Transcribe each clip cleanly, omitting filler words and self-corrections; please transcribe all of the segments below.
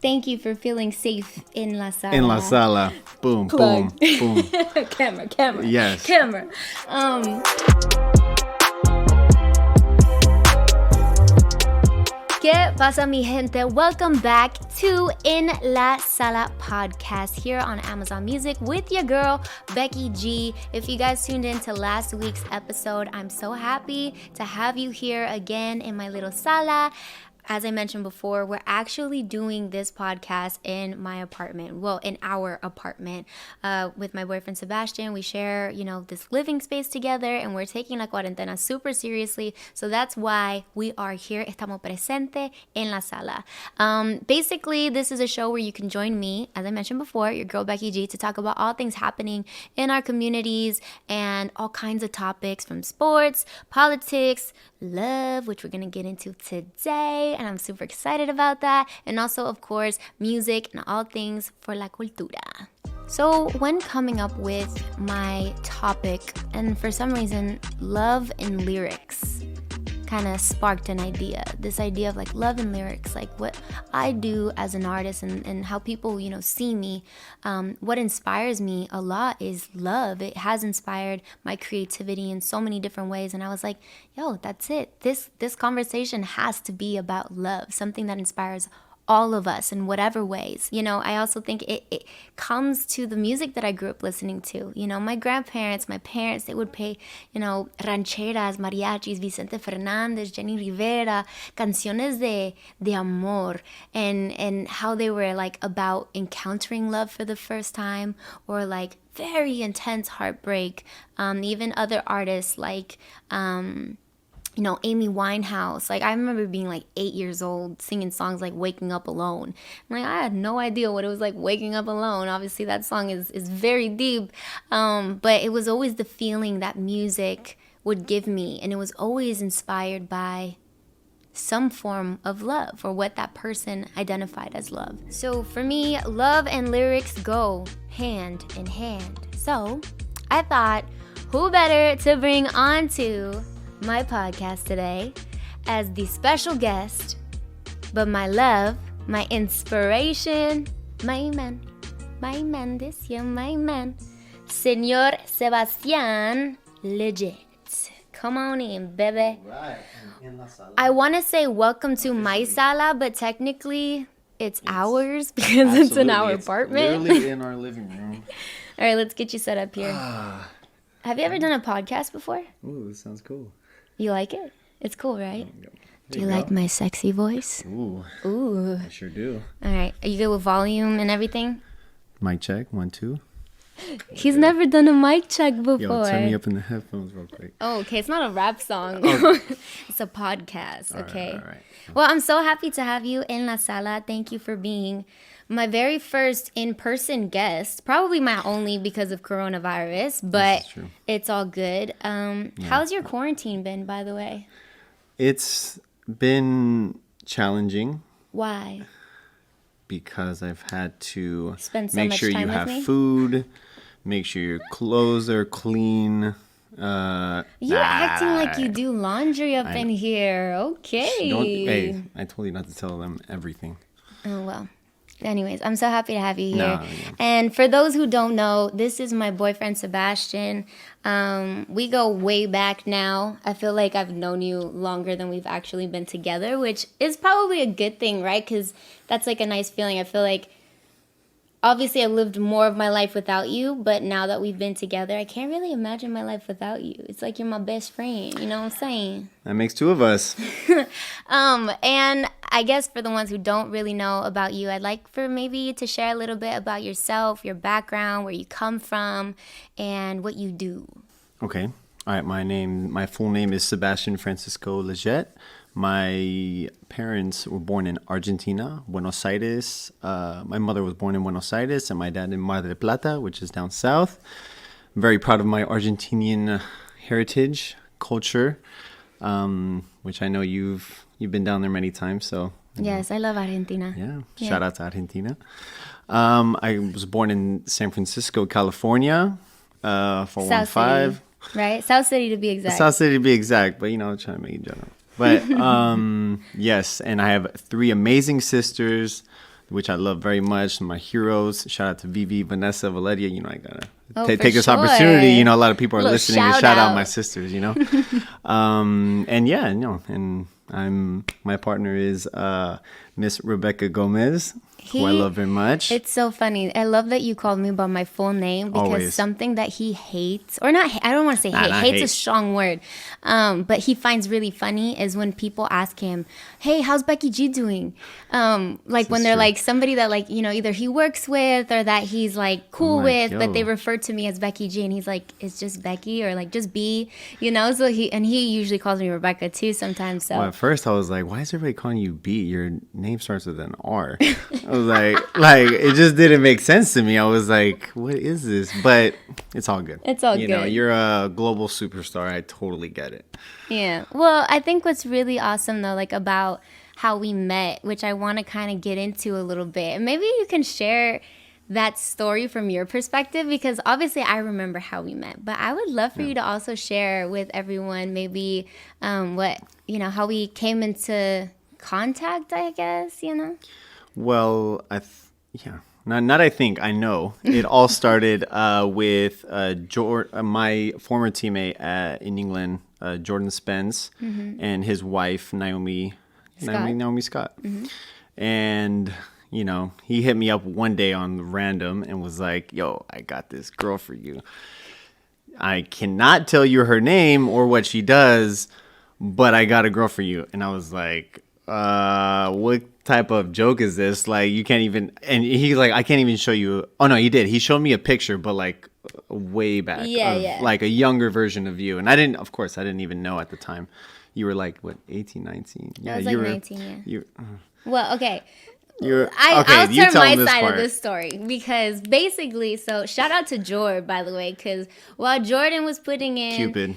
Thank you for feeling safe in La Sala. In La Sala. Boom, boom, boom. Camera. Yes. Camera. ¿Qué pasa, mi gente? Welcome back to In La Sala podcast here on Amazon Music with your girl, Becky G. If you guys tuned in to last week's episode, I'm so happy to have you here again in my little sala. As I mentioned before, we're actually doing this podcast in my apartment. Well, in our apartment with my boyfriend Sebastian. We share, this living space together, and we're taking la cuarentena super seriously. So that's why we are here. Estamos presente en la sala. Basically, this is a show where you can join me, as I mentioned before, your girl Becky G, to talk about all things happening in our communities and all kinds of topics from sports, politics, love, which we're going to get into today, and I'm super excited about that, and also, of course, music and all things for la cultura. So when coming up with my topic, and for some reason, love and lyrics kind of sparked an idea. This idea of like love and lyrics, like what I do as an artist and how people, see me. What inspires me a lot is love. It has inspired my creativity in so many different ways. And I was like, that's it. This conversation has to be about love, something that inspires all of us in whatever ways. I also think it comes to the music that I grew up listening to. My grandparents, my parents, they would play, rancheras, mariachis, Vicente Fernandez, Jenny Rivera, canciones de amor, and how they were like about encountering love for the first time, or like very intense heartbreak. Even other artists like Amy Winehouse. Like, I remember being like 8 years old singing songs like Waking Up Alone. Like, I had no idea what it was like waking up alone. Obviously, that song is very deep. But it was always the feeling that music would give me. And it was always inspired by some form of love, or what that person identified as love. So for me, love and lyrics go hand in hand. So I thought, who better to bring on to my podcast today as the special guest, but my love, my inspiration, my man this year, my man, Señor Sebastian Lleget. Come on in, baby. Right. In La Sala. I want to say welcome to my sala, but technically it's ours because it's in our apartment. Literally in our living room. All right, let's get you set up here. Have you ever done a podcast before? Ooh, this sounds cool. You like it? It's cool, right? Do you go. like my sexy voice? Ooh. I sure do. All right. Are you good with volume and everything? Mic check, 1, 2. He's never done a mic check before. Yo, turn me up in the headphones real quick. Oh, okay. It's not a rap song. It's a podcast, okay? All right. Well, I'm so happy to have you in La Sala. Thank you for being my very first in-person guest. Probably my only because of coronavirus, but it's all good. How's your quarantine been, by the way? It's been challenging. Why? Because I've had to Spend so make much sure time you with have me? food, make sure your clothes are clean. You're acting like you do laundry up in here. Okay. Hey, I told you not to tell them everything. Oh, well. Anyways, I'm so happy to have you here. Yeah. And for those who don't know, this is my boyfriend, Sebastian. We go way back now. I feel like I've known you longer than we've actually been together, which is probably a good thing, right? Because that's like a nice feeling. I feel like, obviously, I lived more of my life without you, but now that we've been together, I can't really imagine my life without you. It's like you're my best friend, you know what I'm saying? That makes 2 of us. And I guess for the ones who don't really know about you, I'd like for maybe you to share a little bit about yourself, your background, where you come from, and what you do. Okay. All right. My full name is Sebastian Francisco Lleget. My parents were born in Argentina, Buenos Aires. My mother was born in Buenos Aires, and my dad in Mar del Plata, which is down south. I'm very proud of my Argentinian heritage, culture, which I know you've been down there many times. So yes, I love Argentina. Yeah. Shout out to Argentina. I was born in San Francisco, California, 415. Right? South City to be exact. South City to be exact, but trying to make it general. But yes, and I have 3 amazing sisters, which I love very much. My heroes. Shout out to Vivi, Vanessa, Valeria. You know, I gotta take this sure. opportunity. You know, a lot of people are listening. And shout out out my sisters. You know, and yeah, and my partner is Miss Rebecca Gomez, who I love very much. It's so funny. I love that you called me by my full name because Always. something that he hates, or not, I don't want to say hate. Hate's a strong word. But he finds really funny is when people ask him, hey, how's Becky G doing? Like when they're true. like somebody that like, you know, either he works with or that he's like cool with, yo. but they refer to me as Becky G, and he's like, it's just Becky, or like just B, you know? So he usually calls me Rebecca too sometimes. So Well, at first I was like, why is everybody calling you B? Your name starts with an R. I was like it just didn't make sense to me. I was like, what is this? But it's all good. It's all You good. know, you're a global superstar. I totally get it. Yeah. Well, I think what's really awesome though, like about how we met, which I want to kind of get into a little bit. And maybe you can share that story from your perspective, because obviously I remember how we met, but I would love for you to also share with everyone maybe what, you know, how we came into contact, I guess, you know? Well, I think I know. It all started with my former teammate in England, Jordan Spence, and his wife Naomi Scott. And you know, he hit me up one day on random and was like, "Yo, I got this girl for you. I cannot tell you her name or what she does, but I got a girl for you." And I was like, what type of joke is this? Like, you can't even, and he's like, I can't even show you. Oh no, he did. He showed me a picture, but like way back. Yeah. Like a younger version of you. And I didn't even know at the time. You were like, what, 18, 19? Yeah, I was like 19, yeah. Well, okay. I'll turn my side of this story, because basically, so shout out to Jord, by the way, because while Jordan was putting in Cupid.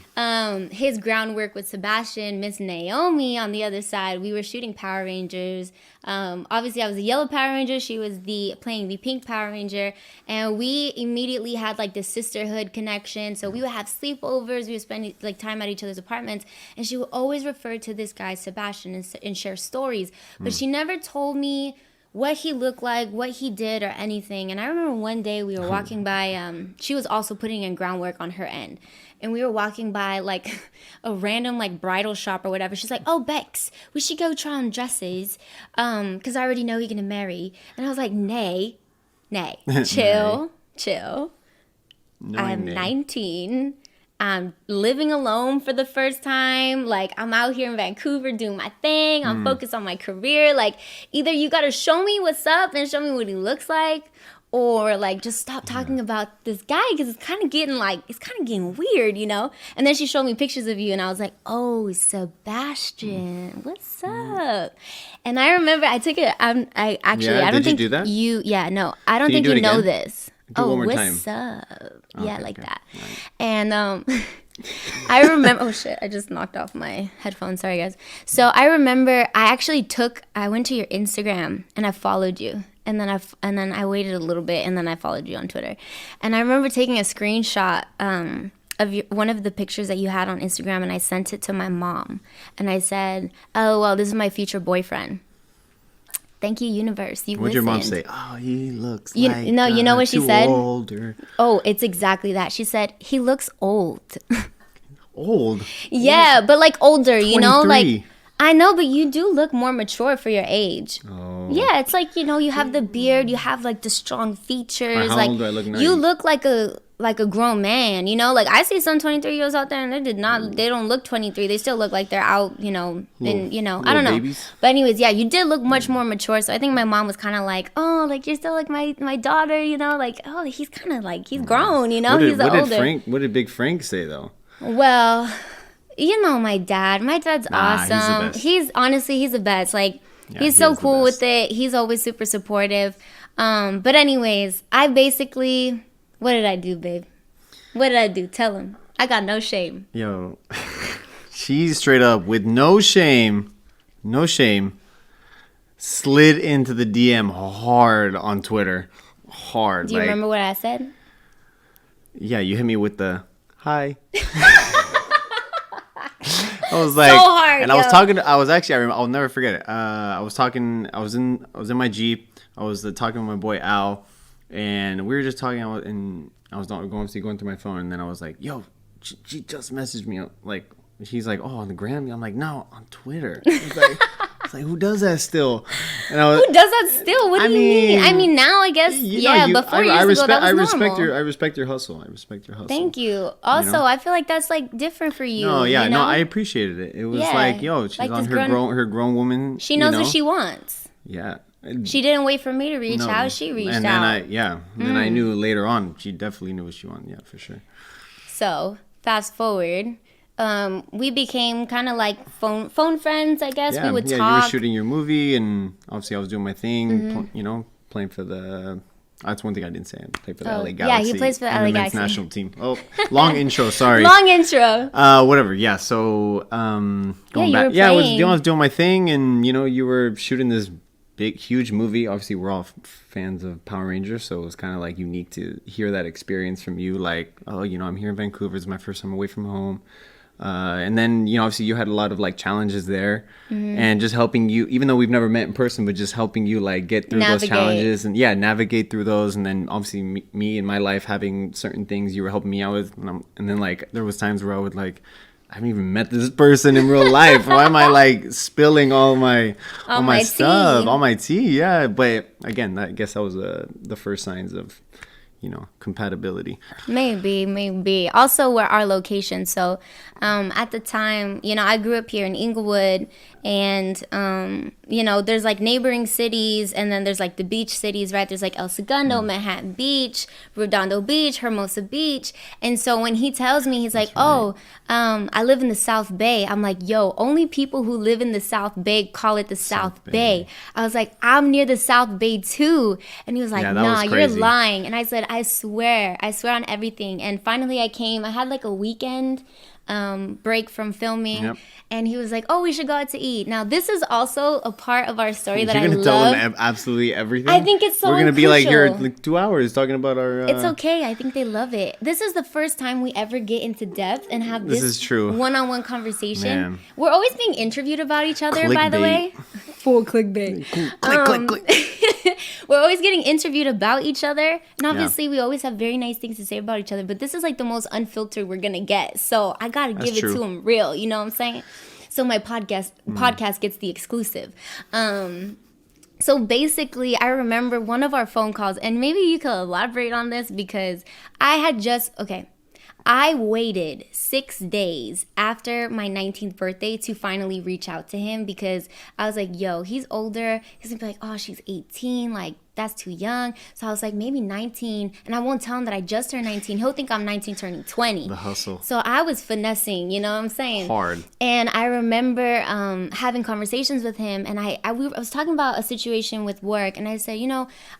His groundwork with Sebastian, Miss Naomi on the other side, we were shooting Power Rangers. Obviously, I was the yellow Power Ranger. She was playing the pink Power Ranger, and we immediately had like this sisterhood connection. So we would have sleepovers. We would spend like time at each other's apartments, and she would always refer to this guy Sebastian and share stories, but she never told me what he looked like, what he did, or anything. And I remember one day we were walking by, she was also putting in groundwork on her end. And we were walking by like a random like bridal shop or whatever. She's like, oh, Bex, we should go try on dresses, because I already know you're going to marry. And I was like, nay, chill. I'm 19. I'm living alone for the first time. Like, I'm out here in Vancouver doing my thing. I'm focused on my career. Like, either you got to show me what's up and show me what he looks like, or like just stop talking about this guy, because it's kind of getting weird, you know? And then she showed me pictures of you, and I was like, oh, Sebastian, what's up? And I remember I took it. I don't think you do that? I don't think you know again? this. Do it one more what's time. up? Okay, Yeah, like okay. that. Right. And I remember, oh shit, I just knocked off my headphones. Sorry, guys. So I remember I went to your Instagram and I followed you. And then I waited a little bit, and then I followed you on Twitter. And I remember taking a screenshot of one of the pictures that you had on Instagram, and I sent it to my mom. And I said, oh, well, this is my future boyfriend. Thank you, universe. You What'd listened. your mom say? Oh, he looks You know what she said? Old or Oh, it's exactly that. She said, he looks old. old. Yeah, but like older, you know? 23. Like, I know, but you do look more mature for your age. Oh. Yeah, it's like, you know, you have the beard, you have like the strong features. How like, old do I look now? You look like a grown man, you know? Like, I see some 23-year-olds out there, and they don't look 23. They still look like they're out, you know, and, you know, I don't know. Babies. But anyways, yeah, you did look much more mature. So I think my mom was kind of like, oh, like, you're still like my daughter, you know? Like, oh, he's kind of like, he's grown, you know? He's older. What did Big Frank say, though? Well, you know my dad. My dad's awesome. He's He's the best. Like, he's so cool with it. He's always super supportive. But anyways, what did I do, babe? What did I do? Tell him. I got no shame. Yo, she's straight up with no shame, slid into the DM hard on Twitter. Hard. Do you remember what I said? Yeah, you hit me with the hi. I was like, so hard, and I was talking. I'll never forget it. I was in my Jeep. I was talking with my boy Al, and we were just talking. And I was going through my phone, and then I was like, "Yo, she just messaged me." Like, he's like, "Oh, on the gram." I'm like, "No, on Twitter." It's like, who does that still? And who does that still? What do you mean? I mean, now I guess, but 4 years ago, that was normal. I respect your hustle. Thank you. Also, I feel like that's like different for you. No, yeah, you know? I appreciated it. It was like, yo, she's like on her grown woman. She knows what she wants. Yeah. She didn't wait for me to reach out. She reached and out. Then I knew later on, she definitely knew what she wanted. Yeah, for sure. So, fast forward. We became kind of like phone friends, I guess. We would talk. You were shooting your movie, and obviously I was doing my thing, playing for the... That's one thing I didn't say. I played for the LA Galaxy. Yeah, he plays for the LA Galaxy. National team. Oh, long intro, sorry. Long intro. Whatever, yeah. So, going back. Yeah, I was doing my thing, and, you were shooting this big, huge movie. Obviously, we're all fans of Power Rangers, so it was kind of like unique to hear that experience from you. Like, oh, I'm here in Vancouver. It's my first time away from home. And then, obviously you had a lot of like challenges there, and just helping you, even though we've never met in person, but just helping you like get through those challenges and navigate through those. And then obviously me in my life having certain things you were helping me out with. And then like, there was times where I would like, I haven't even met this person in real life. Why am I like spilling all my stuff, all my tea? Yeah. But again, I guess that was the first signs of, compatibility. Maybe. Also, we're our location. So, at the time, I grew up here in Inglewood, and there's like neighboring cities, and then there's like the beach cities, right? There's like El Segundo, Manhattan Beach, Redondo Beach, Hermosa Beach. And so when he tells me, he's like, I live in the South Bay. I'm like, yo, only people who live in the South Bay call it the South Bay. I was like, I'm near the South Bay too. And he was like, nah, you're lying. And I said, I swear on everything. And finally I came. I had like a weekend break from filming, and he was like, oh, we should go out to eat. Now this is also a part of our story that I love. You're gonna tell them absolutely everything? I think it's so We're gonna be like here like 2 hours talking about our It's okay. I think they love it. This is the first time we ever get into depth and have this is true. one-on-one conversation. Man. We're always being interviewed about each other, by the way. Full clickbait. Click. We're always getting interviewed about each other, and obviously we always have very nice things to say about each other, but this is like the most unfiltered we're gonna get, so I gotta give it to them real, you know what I'm saying? So my podcast gets the exclusive. So basically, I remember one of our phone calls, and maybe you could elaborate on this, because I waited 6 days after my 19th birthday to finally reach out to him, because I was like, yo, he's older. He's gonna be like, oh, she's 18. Like, that's too young. So I was like, maybe 19. And I won't tell him that I just turned 19. He'll think I'm 19 turning 20. The hustle. So I was finessing, you know what I'm saying? Hard. And I remember having conversations with him. And I was talking about a situation with work. And I said,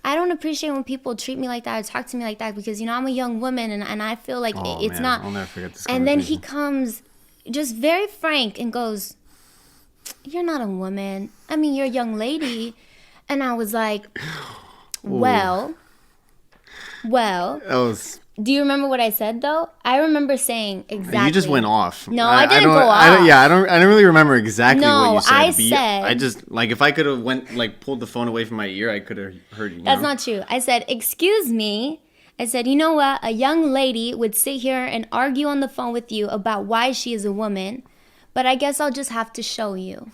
I don't appreciate when people treat me like that or talk to me like that, because, I'm a young woman. And I feel like it's not. I'll never forget this And then he comes just very frank and goes, you're not a woman. I mean, you're a young lady. And I was like, well, do you remember what I said though? I remember saying exactly. You just went off. No, I didn't go off. I don't really remember exactly what you said. I said. I just, like, if I could have pulled the phone away from my ear, I could have heard you. That's not true. I said, excuse me. I said, you know what? A young lady would sit here and argue on the phone with you about why she is a woman, but I guess I'll just have to show you.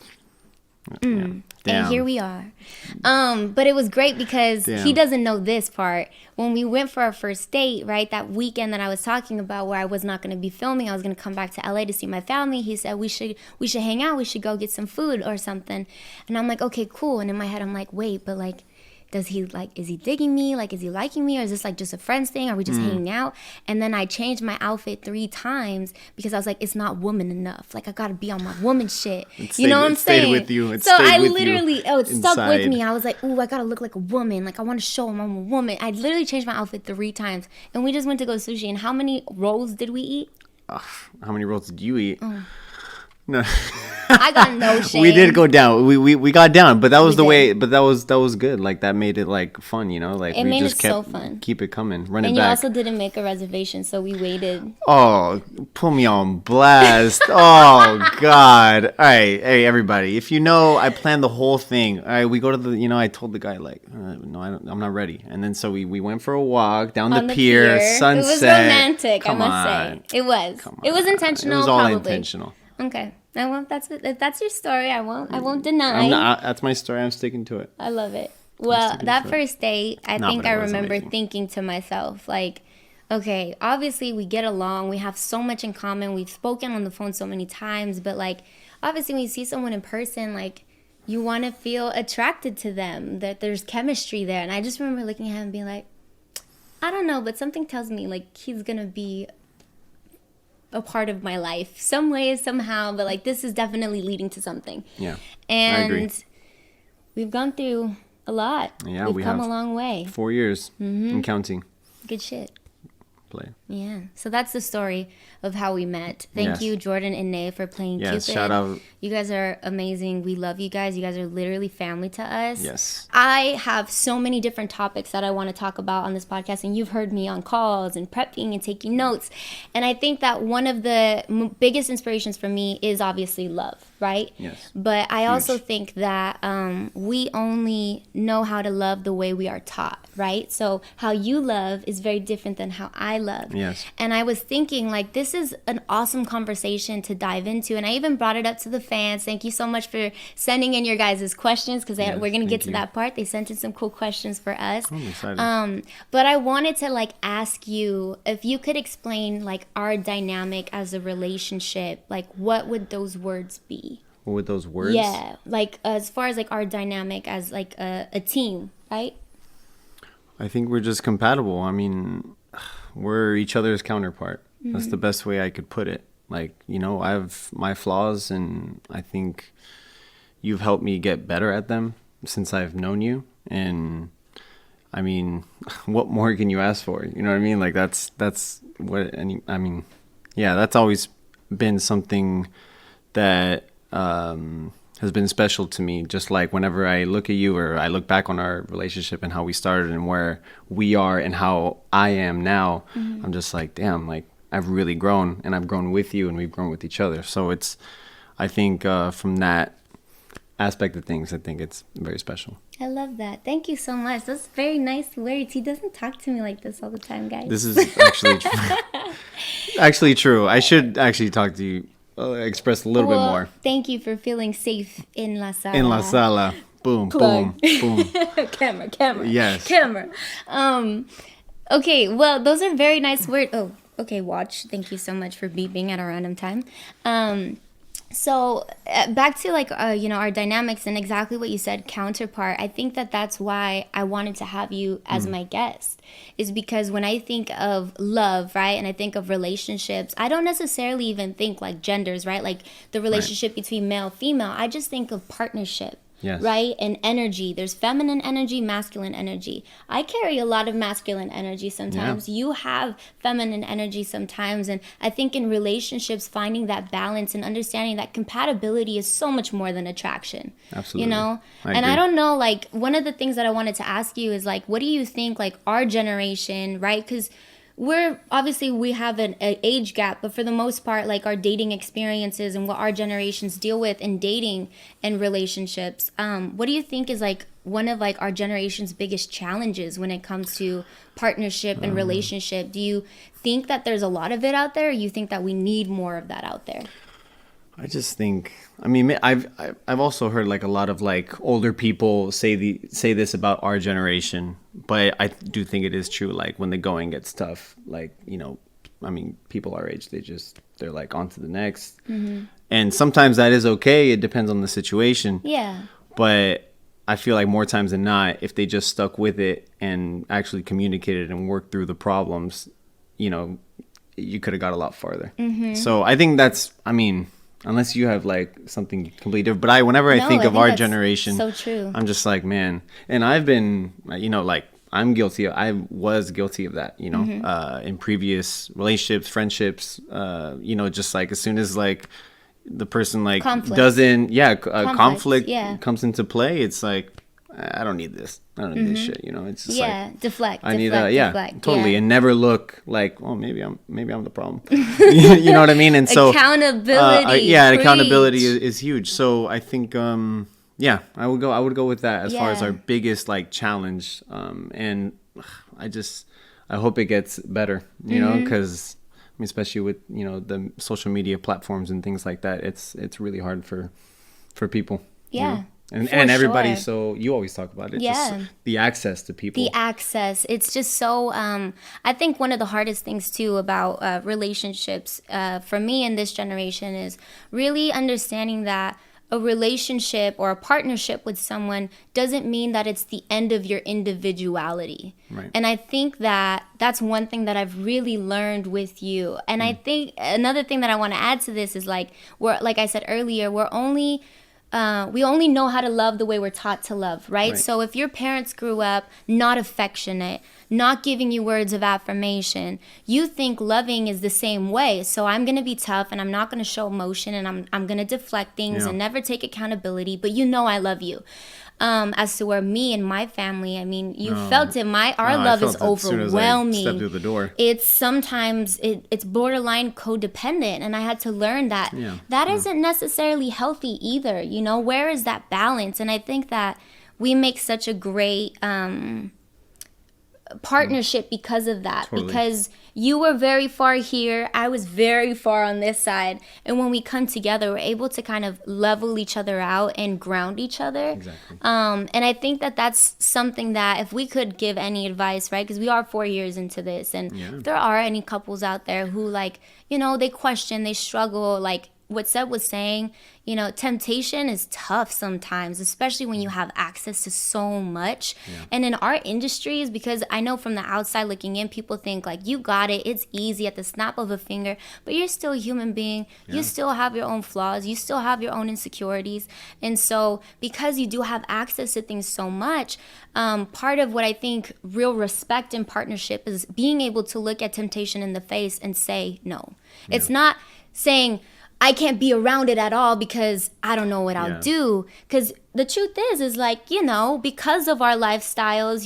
And here we are. But it was great because he doesn't know this part. When we went for our first date, right, that weekend that I was talking about where I was not going to be filming, I was going to come back to LA to see my family. He said, we should hang out. We should go get some food or something. And I'm like, okay, cool. And in my head, I'm like, wait, but like, is he digging me? Like, is he liking me? Or is this like just a friends thing? Are we just hanging out? And then I changed my outfit 3 times because I was like, it's not woman enough. Like, I got to be on my woman shit. You know what I'm saying? Stayed with you. It stuck with me. I was like, ooh, I got to look like a woman. Like, I want to show him I'm a woman. I literally changed my outfit 3 times. And we just went to go sushi. And how many rolls did we eat? How many rolls did you eat? Oh. No. I got no shame. We did go down. We got down, but that was We the way. did. But that was good. Like that made it like fun, you know. Like It we made just it kept so fun. keep it coming, run And it you back. also didn't make a reservation, so we waited. Oh, put me on blast. Oh, God. All right. Hey, everybody. If you know, I planned the whole thing. All right. We go to the, I told the guy, like, no, I'm not ready. And then so we went for a walk down On the pier, sunset. It was romantic, Come I must on. say. It was. Come It was on. intentional, It was all probably. intentional. Okay. If that's your story, I won't deny. That's my story. I'm sticking to it. I love it. Well, that first date, I No, think but I it was remember amazing. thinking to myself, like, okay, obviously we get along. We have so much in common. We've spoken on the phone so many times. But, like, obviously when you see someone in person, like, you want to feel attracted to them, that there's chemistry there. And I just remember looking at him and being like, I don't know, but something tells me, like, he's going to be a part of my life some way, somehow. But, like, this is definitely leading to something. Yeah. And I agree. we've gone through a lot. Yeah, We've come have a long way. 4 years and counting. Good shit. Play. Yeah. So that's the story of how we met. Thank Yes. you, Jordan and Nay, for playing Yes, Cupid. shout out. You guys are amazing. We love you guys. You guys are literally family to us. Yes. I have so many different topics that I want to talk about on this podcast, and you've heard me on calls and prepping and taking notes. And I think that one of the biggest inspirations for me is obviously love, right? Yes. But I also Huge. think that we only know how to love the way we are taught, right? So how you love is very different than how I love. Yes. And I was thinking, like, this is an awesome conversation to dive into. And I even brought it up to the fans. Thank you so much for sending in your guys' questions, because Yes, we're going to get thank to you. that part. They sent in some cool questions for us. I'm excited. But I wanted to, like, ask you if you could explain, like, our dynamic as a relationship. Like, what would those words be? What with those words? Yeah, like, as far as, like, our dynamic as, like, a team, right? I think we're just compatible. I mean, we're each other's counterpart. That's the best way I could put it. Like, I have my flaws, and I think you've helped me get better at them since I've known you. And I mean, what more can you ask for? You know what I mean? Like, that's what I mean, yeah, that's always been something that has been special to me. Just like whenever I look at you, or I look back on our relationship and how we started and where we are and how I am now, I'm just like, damn, like, I've really grown, and I've grown with you, and we've grown with each other. So I think from that aspect of things, I think it's very special. I love that. Thank you so much. Those very nice words. He doesn't talk to me like this all the time, guys. This is actually actually true. I should actually talk to you, express a little bit more. Thank you for feeling safe in La Sala. In La Sala. Boom, Plug. boom, boom. Camera. Yes. Camera. Okay, well, those are very nice words. Oh, okay, watch. Thank you so much for beeping at a random time. So back to, like, our dynamics and exactly what you said, counterpart. I think that that's why I wanted to have you as my guest, is because when I think of love, right, and I think of relationships, I don't necessarily even think like genders, right, like the relationship between male, female. I just think of partnership. Yes. Right? And energy. There's feminine energy, masculine energy. I carry a lot of masculine energy sometimes. You have feminine energy sometimes. And I think in relationships, finding that balance and understanding that compatibility is so much more than attraction. Absolutely. I agree. don't know, like, one of the things that I wanted to ask you is, like, what do you think, like, our generation, right? Because we have an age gap, but for the most part, like, our dating experiences and what our generations deal with in dating and relationships, what do you think is, like, one of, like, our generation's biggest challenges when it comes to partnership and relationship? Do you think that there's a lot of it out there, or you think that we need more of that out there? I just think, I mean, I've also heard, like, a lot of, like, older people say this about our generation, but I do think it is true. Like, when the going gets tough, like, I mean, people our age, they're like on to the next. And sometimes that is okay. It depends on the situation. Yeah. But I feel like more times than not, if they just stuck with it and actually communicated and worked through the problems, you could have got a lot farther. So I think that's, I mean, unless you have, like, something completely different. But whenever I think of our generation, so true. I'm just like, man. And I've been, like, I was guilty of that, in previous relationships, friendships, just like as soon as, like, the person like Conflict. doesn't, conflict yeah. comes into play, it's like, I don't need this. I don't need this shit. You know, it's just like deflect. I need deflect, totally, yeah. and never look like, oh, maybe I'm the problem. You know what I mean? And so accountability. Accountability is huge. So I think I would go with that as far as our biggest like challenge. And I hope it gets better. You know, because especially with the social media platforms and things like that, it's really hard for people. Yeah. You know? And everybody, so you always talk about it, just the access to people. The access. It's just so, I think one of the hardest things too about relationships for me in this generation is really understanding that a relationship or a partnership with someone doesn't mean that it's the end of your individuality. Right. And I think that that's one thing that I've really learned with you. And I think another thing that I want to add to this is like I said earlier, we only know how to love the way we're taught to love, right? So if your parents grew up not affectionate, not giving you words of affirmation, you think loving is the same way. So I'm going to be tough and I'm not going to show emotion and I'm going to deflect things and never take accountability, but I love you. As to where me and my family, I mean, you felt it. Our love is overwhelming. As I stepped through the door. It's sometimes it's borderline codependent, and I had to learn that that isn't necessarily healthy either. You know, where is that balance? And I think that we make such a great partnership because of that. Totally. Because you were very far here, I was very far on this side, and when we come together, we're able to kind of level each other out and ground each other. Exactly. And I think that that's something that if we could give any advice, right, because we are 4 years into this, and if there are any couples out there who they question, they struggle, like what Seb was saying, temptation is tough sometimes, especially when you have access to so much. And in our industries, because I know from the outside looking in, people think like, you got it, it's easy at the snap of a finger, but you're still a human being. You still have your own flaws. You still have your own insecurities. And so because you do have access to things so much, part of what I think real respect in partnership is being able to look at temptation in the face and say no. It's not saying, I can't be around it at all because I don't know what I'll do. Because the truth is like, because of our lifestyles,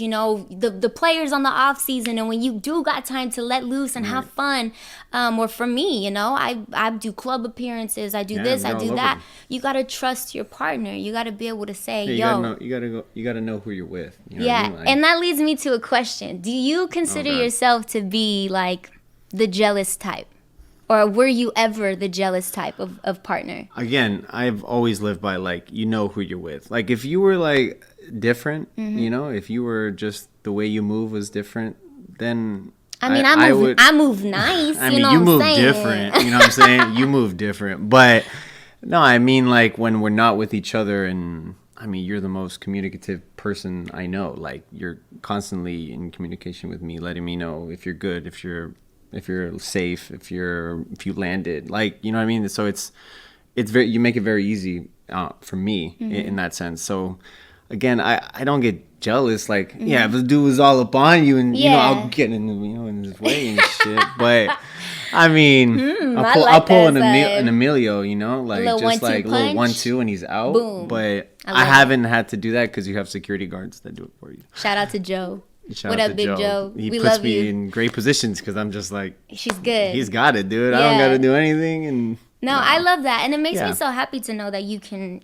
the players on the off season, and when you do got time to let loose and have fun, or for me, I do club appearances, I do this, I do that. You got to trust your partner. You got to be able to say, you gotta know who you're with. You know what I mean? And that leads me to a question. Do you consider yourself to be like the jealous type? Or were you ever the jealous type of partner? Again, I've always lived by who you're with. Like if you were like different, if you were just the way you move was different, then I move nice. You move different. You know what I'm saying? You move different. But no, I mean like when we're not with each other, and I mean you're the most communicative person I know. Like you're constantly in communication with me, letting me know if you're good, if you're safe, if you landed, you know what I mean? So it's very, you make it very easy for me in that sense. So again, I don't get jealous. Like, if the dude was all up on you and I'll get in his way and shit. But I mean, I'll pull an Emilio, just like a little 1-2 and he's out. Boom. But I haven't had to do that because you have security guards that do it for you. Shout out to Joe. What up, Big Joe? He puts me in great positions because I'm just like, she's good. He's got it, dude. I don't got to do anything. And No, I love that. And it makes me so happy to know that you can,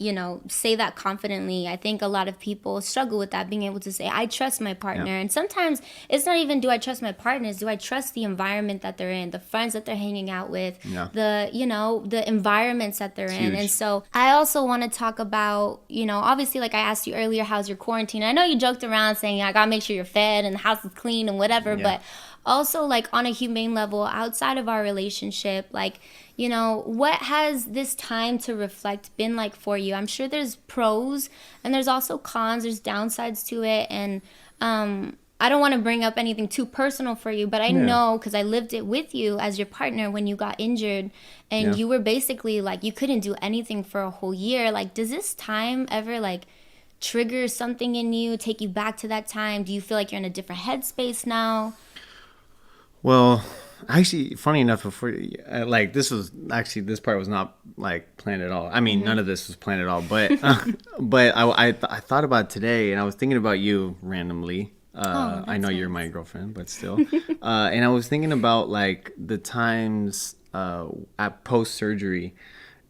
say that confidently. I think a lot of people struggle with that, being able to say, I trust my partner. And sometimes it's not even, do I trust my partners? Do I trust the environment that they're in, the friends that they're hanging out with, the environments that they're in. And so I also want to talk about, obviously, like I asked you earlier, how's your quarantine? I know you joked around saying, I got to make sure you're fed and the house is clean and whatever. But also, like, on a humane level, outside of our relationship, like, what has this time to reflect been like for you? I'm sure there's pros and there's also cons. There's downsides to it. And I don't want to bring up anything too personal for you, but I know because I lived it with you as your partner when you got injured and you were basically like, you couldn't do anything for a whole year. Like, does this time ever like trigger something in you, take you back to that time? Do you feel like you're in a different headspace now? Well, Actually, funny enough, before like this part was not like planned at all. I mean, none of this was planned at all. But I thought about it today, and I was thinking about you randomly. I know you're my girlfriend, but still. And I was thinking about like the times at post surgery,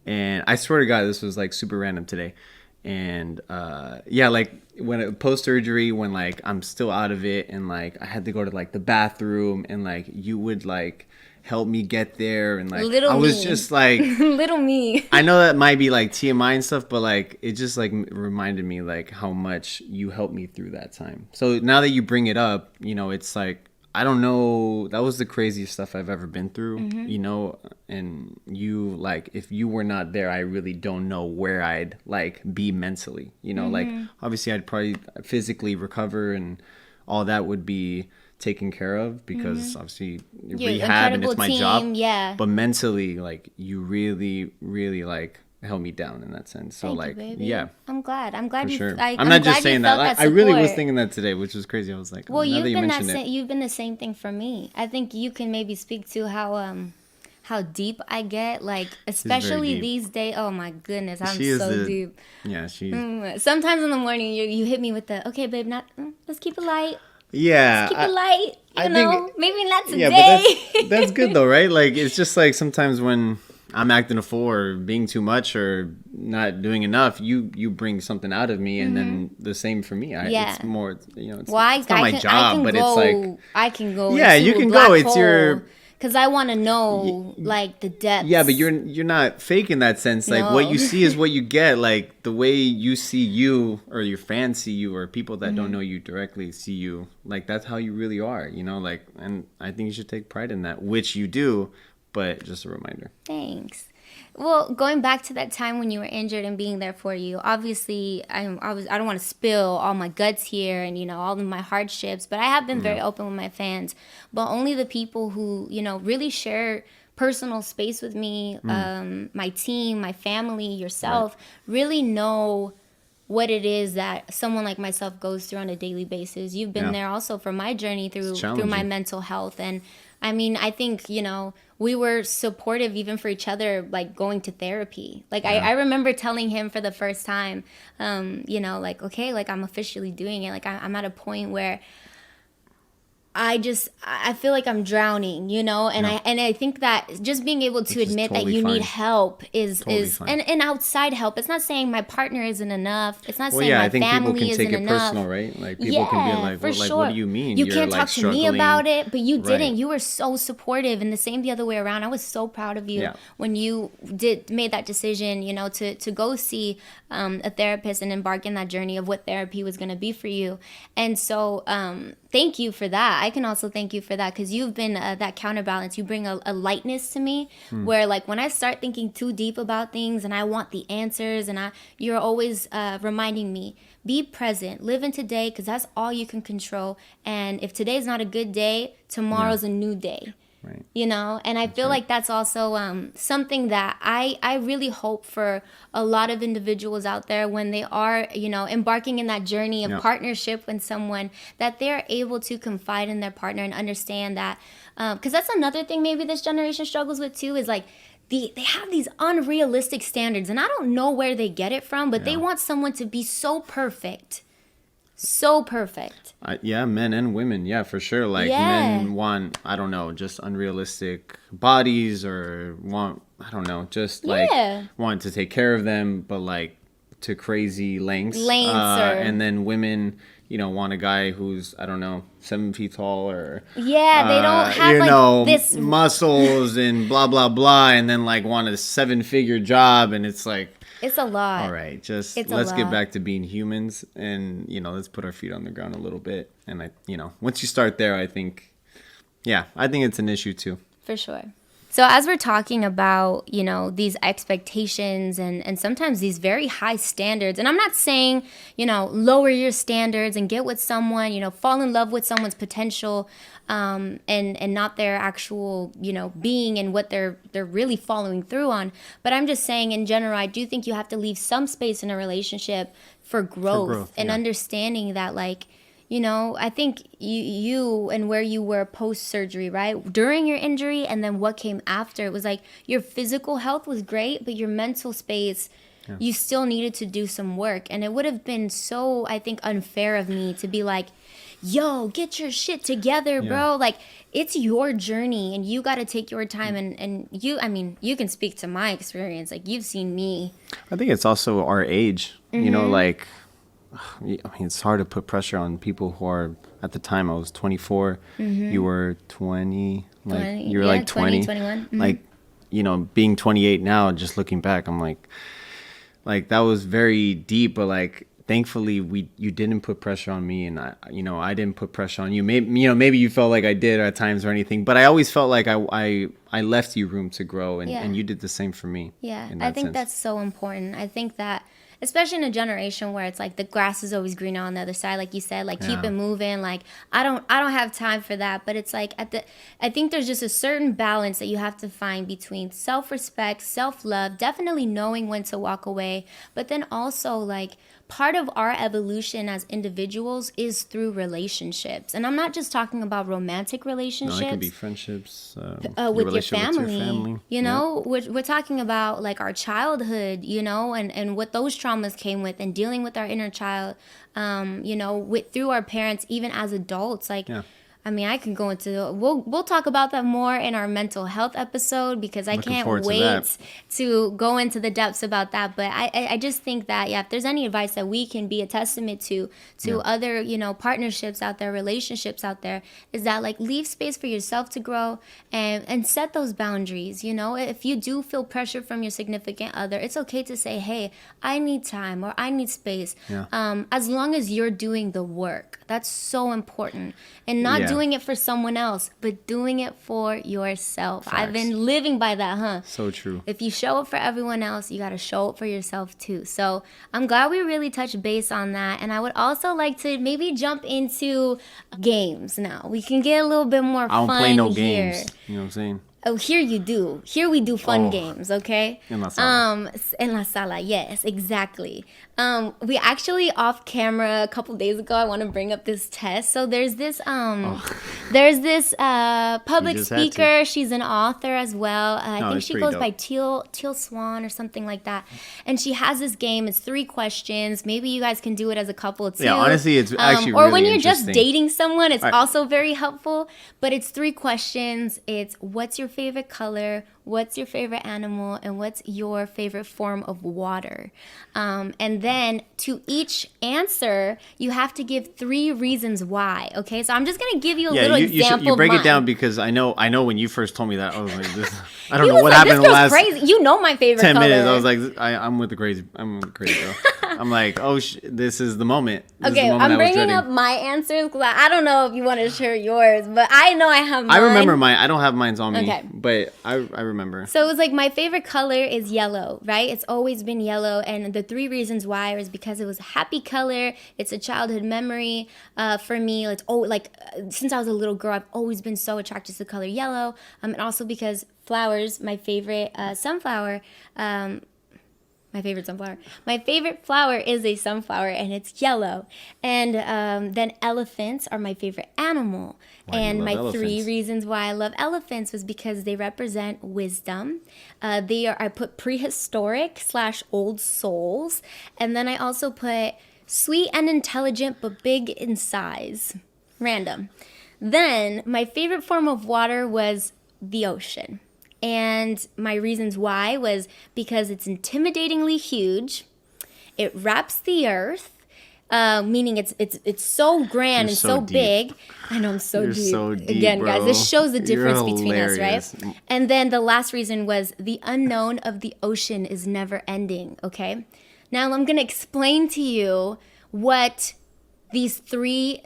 and I swear to God, this was like super random today. And yeah, like when post surgery, when like I'm still out of it, and like I had to go to like the bathroom, and like you would like help me get there, and like little I was me. just like Little me. I know that might be like TMI and stuff, but like it just like reminded me like how much you helped me through that time. So now that you bring it up, you know, it's like I don't know, that was the craziest stuff I've ever been through, you know, and you like if you were not there, I really don't know where I'd like be mentally, you know, like obviously I'd probably physically recover and all that would be taken care of because obviously rehab and it's my job. Yeah. But mentally, like you really, really like held me down in that sense. So Thank like, you, baby. yeah, I'm glad. I'm glad for you. sure. I'm not glad just you saying felt that. that I really was support. thinking that today, which was crazy. I was like, Well, now that you mention it, you've been the same thing for me. I think you can maybe speak to how deep I get, like especially deep. these days. Oh my goodness, I'm She is so deep. Yeah, she's Sometimes in the morning you hit me with the okay, babe, not let's keep it light. yeah. Keep it light. I You know, think- maybe not today. Yeah, but that's good though, right? Like it's just like sometimes when I'm acting a fool or being too much or not doing enough, you bring something out of me, and then the same for me. Yeah. It's more, you know, it's, Well, it's not my job, but it's like I can go. Yeah, into you a can black go. It's hole, your- because I want to know like the depths. yeah, but you're not fake in that sense. Like what No. you see is what you get. Like the way you see you, or your fans see you, or people that don't know you directly see you. Like that's how you really are, you know. Like, and I think you should take pride in that, which you do. But just a reminder. Thanks. Well, going back to that time when you were injured and being there for you, obviously I don't want to spill all my guts here and, you know, all of my hardships, but I have been very open with my fans. But only the people who, you know, really share personal space with me, my team, my family, yourself, really know what it is that someone like myself goes through on a daily basis. You've been there also for my journey through my mental health. And I mean, I think, you know, we were supportive even for each other, like going to therapy. Like I remember telling him for the first time, you know, like, okay, like I'm officially doing it. Like I'm at a point where I feel like I'm drowning, you know, and I think that just being able to admit that you need help is fine. and outside help. It's not saying my partner isn't enough. It's not saying I my think people family can isn't take it enough. personal, right? Like people can be like, well, like, what do you mean? You You're, can't like, talk to me struggling. about it, but you didn't. Right. You were so supportive, and the same the other way around. I was so proud of you Yeah. when you made that decision, you know, to go see a therapist and embark in that journey of what therapy was going to be for you. And so thank you for that. I can also thank you for that because you've been that counterbalance. You bring a lightness to me where like when I start thinking too deep about things and I want the answers and you're always reminding me, be present, live in today because that's all you can control. And if today's not a good day, tomorrow's a new day. Right. You know, and I feel like that's also something that I really hope for a lot of individuals out there when they are, you know, embarking in that journey of partnership with someone, that they're able to confide in their partner and understand that, because that's another thing maybe this generation struggles with too, is like they have these unrealistic standards, and I don't know where they get it from, but they want someone to be so perfect. So perfect. Yeah, men and women. Yeah, for sure. Like men want, I don't know, just unrealistic bodies or want, I don't know, just like want to take care of them, but like to crazy lengths. And then women, you know, want a guy who's, I don't know, 7 feet tall or they don't have you like know, this muscles and blah, blah, blah. And then like want a 7-figure job. And it's like, it's a lot. all right, just It's let's a get lot. back to being humans and, you know, let's put our feet on the ground a little bit. And I, you know, once you start there, I think it's an issue too. For sure. So as we're talking about, you know, these expectations and sometimes these very high standards, and I'm not saying, you know, lower your standards and get with someone, you know, fall in love with someone's potential and not their actual, you know, being and what they're really following through on. But I'm just saying in general, I do think you have to leave some space in a relationship for growth and understanding that, like, you know, I think you and where you were post-surgery, right? During your injury and then what came after, it was like your physical health was great, but your mental space, you still needed to do some work. And it would have been so, I think, unfair of me to be like, yo, get your shit together, bro. Like, it's your journey and you got to take your time. And you, I mean, you can speak to my experience. Like, you've seen me. I think it's also our age, you know, like, I mean, it's hard to put pressure on people who are, at the time I was 24, you were 20, like 20, you were like 20, 21. like, you know, being 28 now, just looking back, I'm like that was very deep, but like, thankfully you didn't put pressure on me, and I didn't put pressure on you. Maybe you felt like I did at times or anything, but I always felt like I left you room to grow, and you did the same for me. Yeah, I think that's so important. I think that, especially in a generation where it's like the grass is always greener on the other side, like you said, like keep it moving. Like I don't have time for that. But it's like I think there's just a certain balance that you have to find between self-respect, self-love, definitely knowing when to walk away, but then also like part of our evolution as individuals is through relationships. And I'm not just talking about romantic relationships. No, it can be friendships, with your family. You know, we're talking about like our childhood, you know, and what those traumas came with, and dealing with our inner child, you know, through our parents, even as adults. Like, I mean, I can go into, we'll talk about that more in our mental health episode, because I can't wait to go into the depths about that. But I just think that, if there's any advice that we can be a testament to other, you know, partnerships out there, relationships out there, is that like leave space for yourself to grow and set those boundaries. You know, if you do feel pressure from your significant other, it's okay to say, hey, I need time or I need space. As long as you're doing the work. That's so important. And not doing it for someone else, but doing it for yourself. Facts. I've been living by that, huh? So true. If you show up for everyone else, you got to show up for yourself too. So I'm glad we really touched base on that. And I would also like to maybe jump into games now. We can get a little bit more fun here. I don't play no games. You know what I'm saying? Oh, here you do. Here we do fun games, okay? En la sala. En la sala, yes, exactly. We actually off camera a couple days ago, I want to bring up this test. So there's this public speaker. She's an author as well. I think she goes by Teal Swan or something like that. And she has this game. It's 3 questions. Maybe you guys can do it as a couple too. Yeah, honestly, it's actually or really when you're just interesting. dating someone, it's also very helpful. But it's 3 questions. It's what's your favorite color, what's your favorite animal, and what's your favorite form of water. And then to each answer, you have to give 3 reasons why. Okay, so I'm just gonna give you a little example. You break it down, because I know when you first told me that, I was like, this, I don't know what happened in the last crazy. You know my favorite 10 color. minutes. I was like, I'm with the crazy girl. I'm like, this is the moment. Okay, I'm bringing up my answers because I don't know if you want to share yours, but I know I have mine. I remember mine. I don't have mine on me, okay, but I remember. So it was like my favorite color is yellow, right? It's always been yellow, and the 3 reasons why is because it was a happy color. It's a childhood memory for me. It's since I was a little girl, I've always been so attracted to the color yellow, and also because flowers, my favorite sunflower. My favorite flower is a sunflower, and it's yellow. And then elephants are my favorite animal. And my elephants? 3 reasons why I love elephants was because they represent wisdom. I put prehistoric / old souls. And then I also put sweet and intelligent, but big in size. Random. Then my favorite form of water was the ocean. And my reasons why was because it's intimidatingly huge. It wraps the earth, meaning it's so grand and so big. I know I'm so You're deep. So deep, again, bro. guys, this shows the difference You're between hilarious. us, right? And then the last reason was the unknown of the ocean is never ending. Okay, now I'm gonna explain to you what these 3,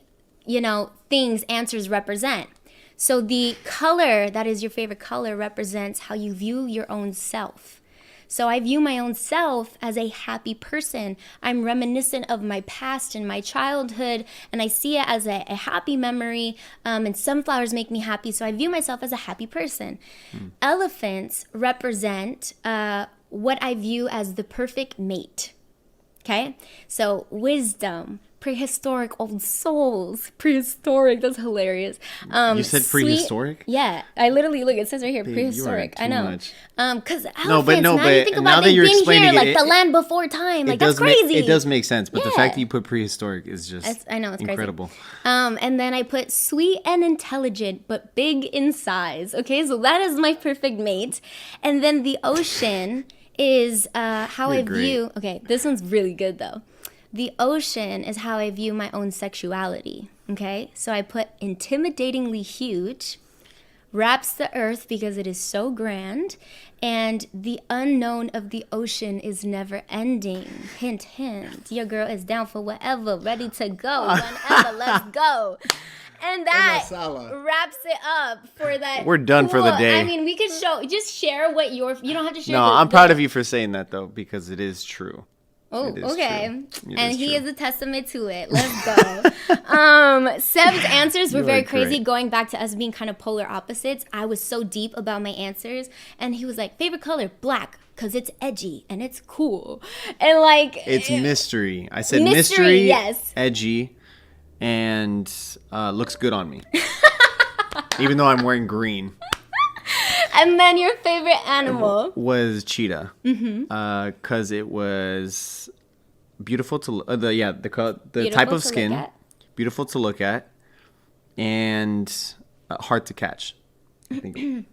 answers represent. So the color that is your favorite color represents how you view your own self. So I view my own self as a happy person. I'm reminiscent of my past and my childhood, and I see it as a happy memory, and sunflowers make me happy, so I view myself as a happy person. Elephants represent what I view as the perfect mate. Okay? So wisdom, prehistoric old souls. Prehistoric, that's hilarious. You said prehistoric? Yeah, I literally look. It says right here, Babe, prehistoric. you are I know. much. Because No, but now you think now about that you're they've been explaining here, like it, the land before time. Like that's crazy. It does make sense, but the Yeah. fact that you put prehistoric is just I know, it's incredible. crazy. And then I put sweet and intelligent, but big in size. Okay, so that is my perfect mate. And then the ocean is how You're I great. view. Okay, this one's really good though. The ocean is how I view my own sexuality. Okay, so I put intimidatingly huge, wraps the earth because it is so grand, and the unknown of the ocean is never ending. Hint, hint. Your girl is down for whatever, ready to go whenever. Let's go. And that Sala. wraps it up for that. We're done for the day. I mean, we could just share what you don't have to share. No, I'm proud of you for saying that though, because it is true. Oh, It is okay. true. It And is he true. is a testament to it. Let's go. Seb's answers were You are very crazy, great. going back to us being kind of polar opposites. I was so deep about my answers. And he was like, favorite color, black, because it's edgy and it's cool. And like... It's mystery. I said Mystery, mystery, yes. edgy, and looks good on me. Even though I'm wearing green. And then your favorite animal. Was cheetah. Because it was beautiful to the Beautiful type of to look skin, at. beautiful to look at, and hard to catch. I think.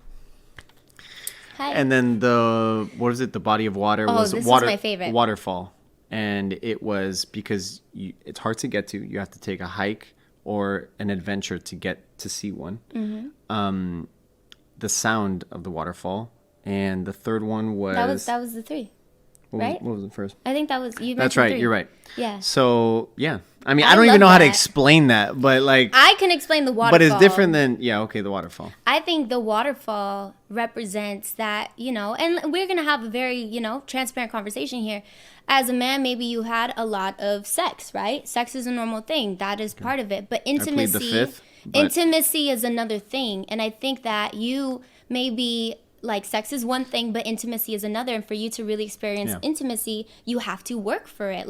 Hi. And then the body of water was this is water my favorite. waterfall, and it was because it's hard to get to. You have to take a hike or an adventure to get to see one. Mm-hmm. The sound of the waterfall, and the third one was that was the three. what right? what was the first? I think that was you. That's mentioned right. 3. You're right. Yeah. So yeah, I mean, I I don't love even know how to that. explain that, but like, I can explain the waterfall. but it's different than the waterfall. I think the waterfall represents that, and we're going to have a very, transparent conversation here. As a man, maybe you had a lot of sex, right? Sex is a normal thing. That is part of it. But plead intimacy, the fifth, but- intimacy is another thing. And I think that you maybe like sex is one thing, but intimacy is another. And for you to really experience intimacy, you have to work for it.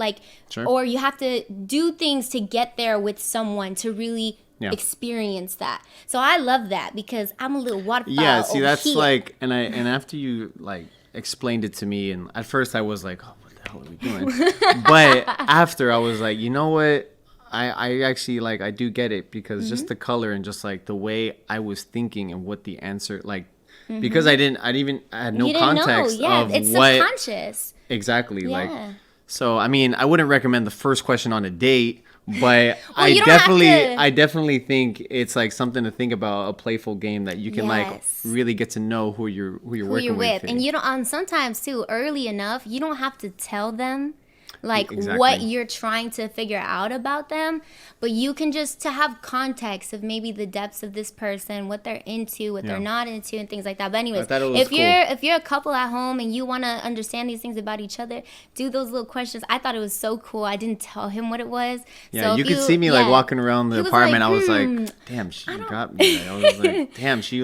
Sure. Or you have to do things to get there with someone to really experience that. So I love that because I'm a little waterfall. Yeah, see, over that's here. like, and after you like explained it to me, and at first I was like, oh, what the hell are we doing? But after I was like, you know what? I actually like, I do get it because just the color and just like the way I was thinking and what the answer like. Because I had no You didn't context know. Yeah, of it's what subconscious. exactly like. Yeah. So I mean, I wouldn't recommend the first question on a date, but you don't have to- I definitely think it's like something to think about, a playful game that you can like Yes. really get to know who you're working with. And you don't sometimes too early enough, you don't have to tell them like Exactly. what you're trying to figure out about them, but you can just to have context of maybe the depths of this person, what they're into, what they're not into, and things like that. But anyways, thought it was if you're a couple at home and you want to understand these things about each other, do those little questions. I thought it was so cool. I didn't tell him what it was. Yeah, So you if could see me like yeah. walking around the He was apartment. like, I was like, damn, she got me. Like, I was like, damn, she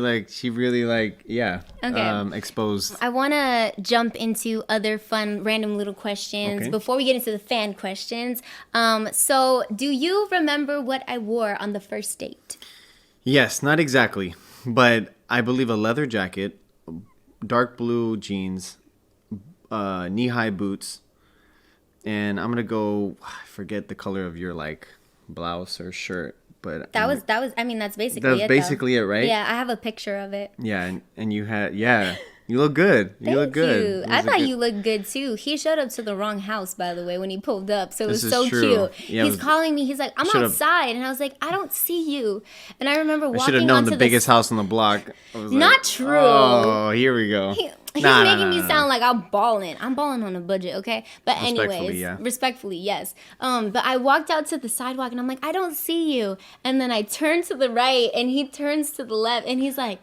really like, exposed. I want to jump into other fun, random little questions Okay. before we get into the fan questions. So, do you remember what I wore on the first date? Yes, not exactly, but I believe a leather jacket, dark blue jeans, knee-high boots, and I'm gonna go. I forget the color of your like blouse or shirt, but That was. I mean, that's basically that's it. basically it, right? Yeah, I have a picture of it. Yeah, and you had you look good. You look good. Thank you. It I was a thought good- you looked good too. He showed up to the wrong house, by the way, when he pulled up. So it was This is so true. cute. Yeah, it He's was- calling me. He's like, I'm Should've- outside. And I was like, I don't see you. And I remember I walking should have known onto the biggest house on the block. I was Not like, true. Oh, here we go. He's Nah, making me sound like I'm balling. I'm balling on a budget, okay? But Respectfully, anyways, yeah. respectfully, yes. But I walked out to the sidewalk and I'm like, I don't see you. And then I turned to the right and he turns to the left and he's like,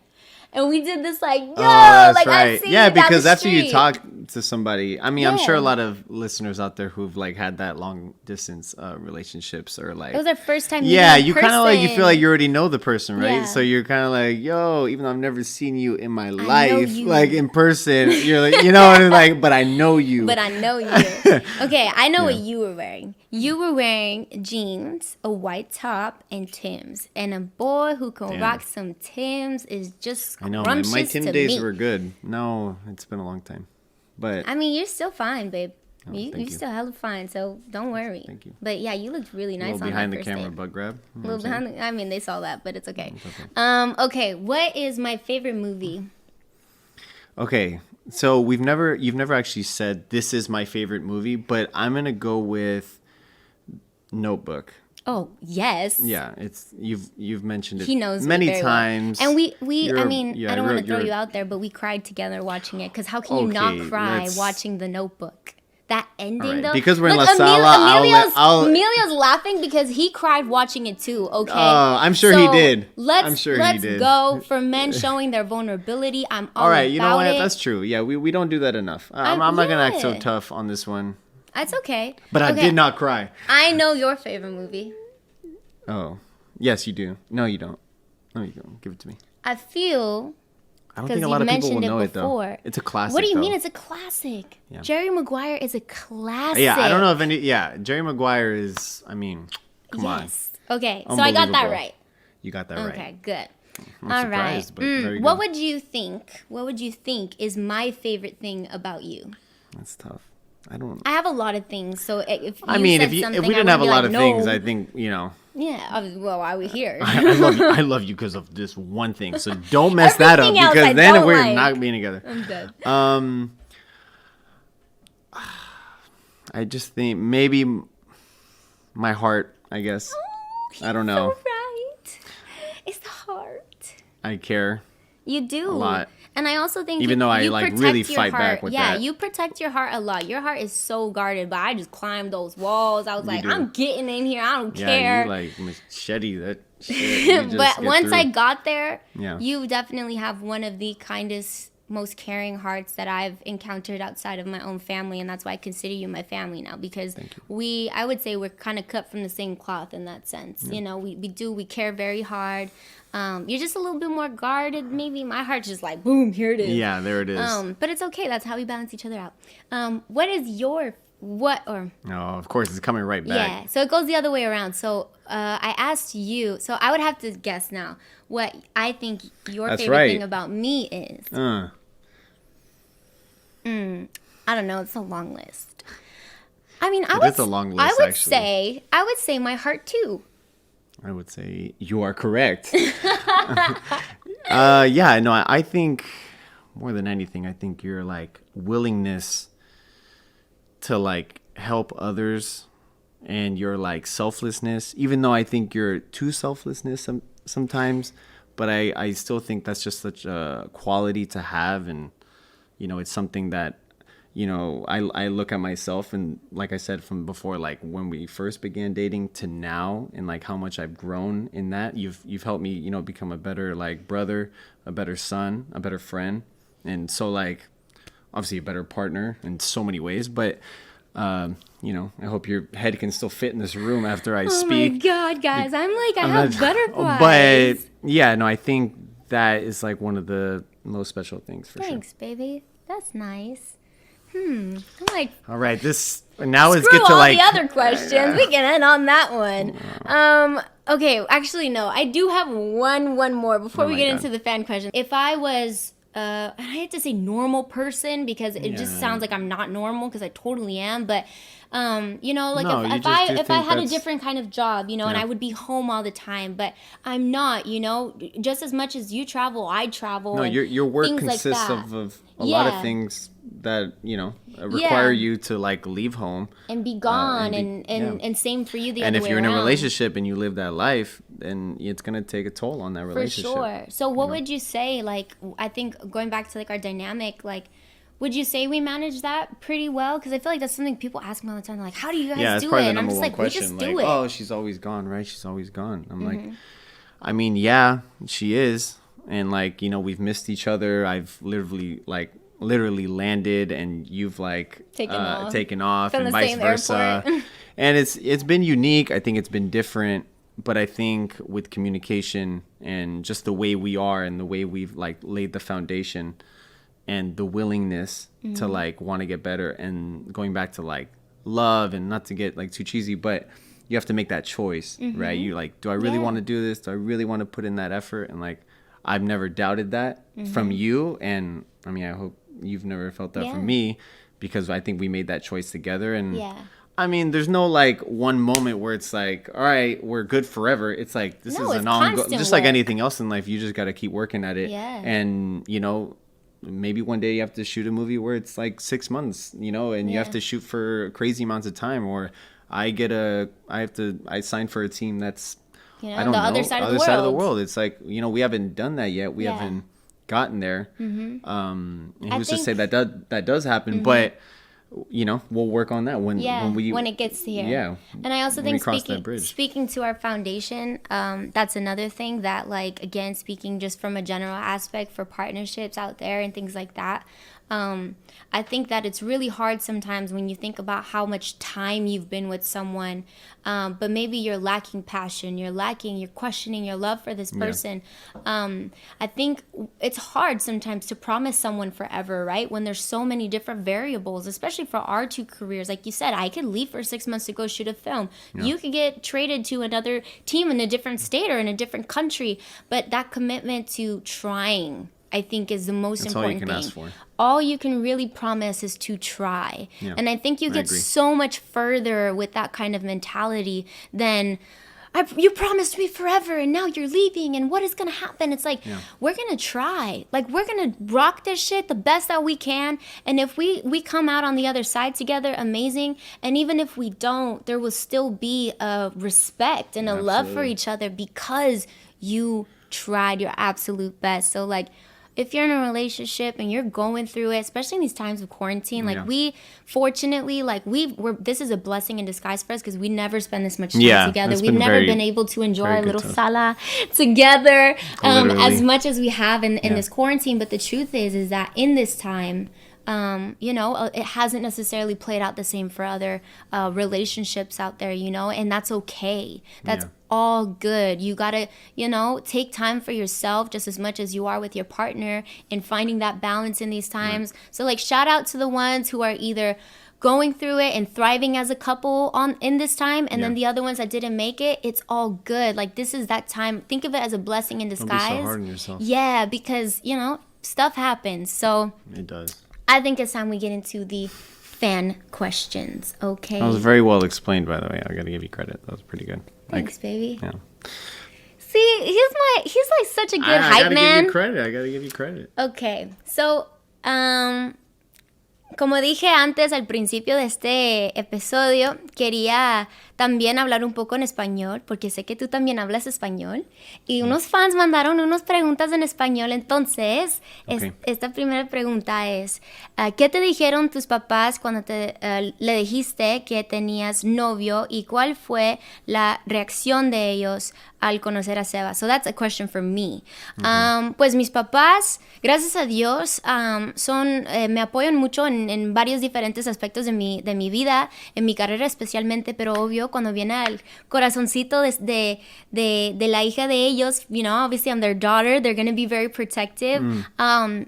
and we did this like, yo, that's like I right. see Yeah, you down because the after you street. talk to somebody, I mean, I'm sure a Yeah. lot of listeners out there who've like had that long distance relationships or like It was our first time. yeah, meeting in you kind of like you feel person. like you already know the person, right? Yeah. So you're kind of like, yo, even though I've never seen you in my life, you. like in person, you're like, you know, and like, but I know you. But I know you. Okay, I know what you were wearing. You were wearing jeans, a white top, and Timbs. And a boy who can rock some Timbs is just I know, scrumptious my Tim to days me. were good. No, it's been a long time. But I mean, you're still fine, babe. Oh, You're thank you. still hella fine, so don't worry. Thank you. But yeah, you looked really a nice little on behind that the first camera date. butt grab. You know Little what I'm saying? behind the, I mean, they saw that, but it's okay. It's okay. Okay, what is my favorite movie? Okay, so you've never actually said this is my favorite movie, but I'm gonna go with Notebook. Oh, yes. Yeah, it's you've mentioned it. He knows many me very times. well. And I Yeah, don't want to throw you're- you out there, but we cried together watching it. Because how can you not Okay, cry let's- watching The Notebook? That ending, All right, though. because we're in Look, La Sala, Emilio's laughing because he cried watching it too. Okay. I'm sure he did. Let's he did. go for men showing their vulnerability. I'm all All right, you know what? about it. That's true. Yeah, we don't do that enough. I'm not gonna act so yeah. tough on this one. That's okay. But I Okay, did not cry. I know your favorite movie. Oh, yes, you do. No, you don't. No, you don't. Give it to me. I feel. I don't Because think a you lot of people will mentioned know it it though. before. It's a classic. What do you though. mean it's a classic? Yeah. Jerry Maguire is a classic. Yeah, I don't know if any. Yeah, Jerry Maguire is. I mean, come on. Yes. Okay, so I got that Unbelievable. right. You got that right. Okay, good. I'm All surprised, right. but very What good. would you think? What would you think is my favorite thing about you? That's tough. I don't. I have a lot of things. So if you I mean, said if something, we I didn't would have a be lot like, of no. things, I think Well, why are we here? I love you. I love you because of this one thing. So don't mess that up Everything else because I then don't we're like. not being together. I'm dead. I just think maybe my heart. I guess I don't know. So right. It's the heart. I care. You do A lot. And I also think Even though I, you like, protect really your fight back heart. with yeah, that. you protect your heart a lot. Your heart is so guarded, but I just climbed those walls. I was like, do. I'm getting in here. I don't Yeah, care. you like machete that shit. You just But get once I through. got there, Yeah. you definitely have one of the kindest, most caring hearts that I've encountered outside of my own family, and that's why I consider you my family now, because I would say we're kind of cut from the same cloth in that sense. You know, we care very hard. You're just a little bit more guarded. Maybe my heart's just like, boom, here it is. Yeah, there it is. But it's okay. That's how we balance each other out. What is Of course, it's coming right back. yeah, so it goes the other way around. So I asked you, so I would have to guess now what I think your That's favorite right. thing about me is. I don't know. It's a long list. I mean, is a long list, actually. I would say my heart too. I would say you are correct. Yeah, no, I think more than anything, I think your like willingness to like help others and your like selflessness, even though I think you're too selflessness sometimes, but I still think that's just such a quality to have. And, you know, it's something that, you know, I look at myself and like I said from before, like when we first began dating to now and like how much I've grown in that, you've helped me, you know, become a better like brother, a better son, a better friend. And so like, obviously a better partner in so many ways, but, you know, I hope your head can still fit in this room after I speak. Oh my God, guys. I'm like, I I'm have not- butterflies. But yeah, no, I think that is like one of the most special things for Thanks, baby. That's nice. I'm like, sure. All right, now let's screw get to all like the other questions. We can end on that one. Okay, actually, no. I do have one more before Oh we my get God. into the fan question. If I was, and I hate to say normal person because it just Yeah. sounds like I'm not normal because I totally am. But, you know, like No, you if just do I think had a that's- different kind of job, you know, and Yeah. I would be home all the time, but I'm not. You know, just as much as you travel, I travel. no, and your work things like consists that. of a lot of Yeah. things that, you know, require Yeah. you to like leave home. and be gone, and and yeah. and same for you the And other if way you're in a around. relationship and you live that life, then it's going to take a toll on that For relationship. sure. So what would you say, like, I think going back to like our dynamic, like, would you say we manage that pretty well? Because I feel like that's something people ask me all the time. They're like, how do you guys Yeah, it's do probably it? the And I'm number just one like, we question. just Like, do it. oh, she's always gone, right? She's always gone. I'm like, I mean, yeah, she is. And like, you know, we've missed each other. I've literally landed and you've like taken off From and the vice same versa. airport. And it's been unique. I think it's been different. But I think with communication and just the way we are and the way we've like laid the foundation and the willingness to like want to get better and going back to like love and not to get like too cheesy, but you have to make that choice, right? You like, do I really want to do this? Do I really want to put in that effort? And like, I've never doubted that from you. And I mean, I hope you've never felt that from me, because I think we made that choice together. And I mean, there's no like one moment where it's like, all right, we're good forever. It's like, this is an ongoing, just like anything else in life. You just got to keep working at it. And, you know, maybe one day you have to shoot a movie where it's like 6 months, you know, and you have to shoot for crazy amounts of time. Or I sign for a team that's, I don't know, other side of the world. It's like, you know, we haven't done that yet. We haven't gotten there. And who's to say that does happen? But, you know, we'll work on that when it gets here. Yeah. And I also think speaking to our foundation, that's another thing that, like, again, speaking just from a general aspect for partnerships out there and things like that, I think that it's really hard sometimes when you think about how much time you've been with someone, but maybe you're lacking passion, you're questioning your love for this person. I think it's hard sometimes to promise someone forever, right? When there's so many different variables, especially for our two careers. Like you said, I could leave for 6 months to go shoot a film. You could get traded to another team in a different state or in a different country. But that commitment to trying, I think, is the most important thing. That's all you can ask for. All you can really promise is to try. And I think you get so much further with that kind of mentality than, you promised me forever and now you're leaving and what is going to happen? It's like, we're going to try. Like, we're going to rock this shit the best that we can. And if we come out on the other side together, amazing. And even if we don't, there will still be a respect and a love for each other because you tried your absolute best. So, like, if you're in a relationship and you're going through it, especially in these times of quarantine, like we fortunately, like this is a blessing in disguise for us because we never spend this much time together. We've never been able to enjoy our little Sala together as much as we have in this quarantine. But the truth is that in this time, you know, it hasn't necessarily played out the same for other relationships out there, you know, and that's okay. That's all good. You gotta, you know, take time for yourself just as much as you are with your partner and finding that balance in these times. So, like, shout out to the ones who are either going through it and thriving as a couple in this time, and then the other ones that didn't make it. It's all good. Like, this is that time. Think of it as a blessing in disguise. Don't be so hard on yourself. Yeah, because, you know, stuff happens. So it does. I think it's time we get into the fan questions, okay? That was very well explained, by the way. I got to give you credit. That was pretty good. Thanks, baby. Yeah. See, he's like such a good hype man. I got to give you credit. Okay, so, como dije antes al principio de este episodio, quería también hablar un poco en español, porque sé que tú también hablas español. Y unos fans mandaron unas preguntas en español. Entonces, esta primera pregunta es, ¿qué te dijeron tus papás cuando le dijiste que tenías novio? ¿Y cuál fue la reacción de ellos al conocer a Seba? So that's a question for me. Pues mis papás, gracias a Dios, me apoyan mucho en varios diferentes aspectos de mi vida, en mi carrera especialmente, pero obvio, cuando viene al corazoncito de la hija de ellos, you know, obviously I'm their daughter, they're going to be very protective,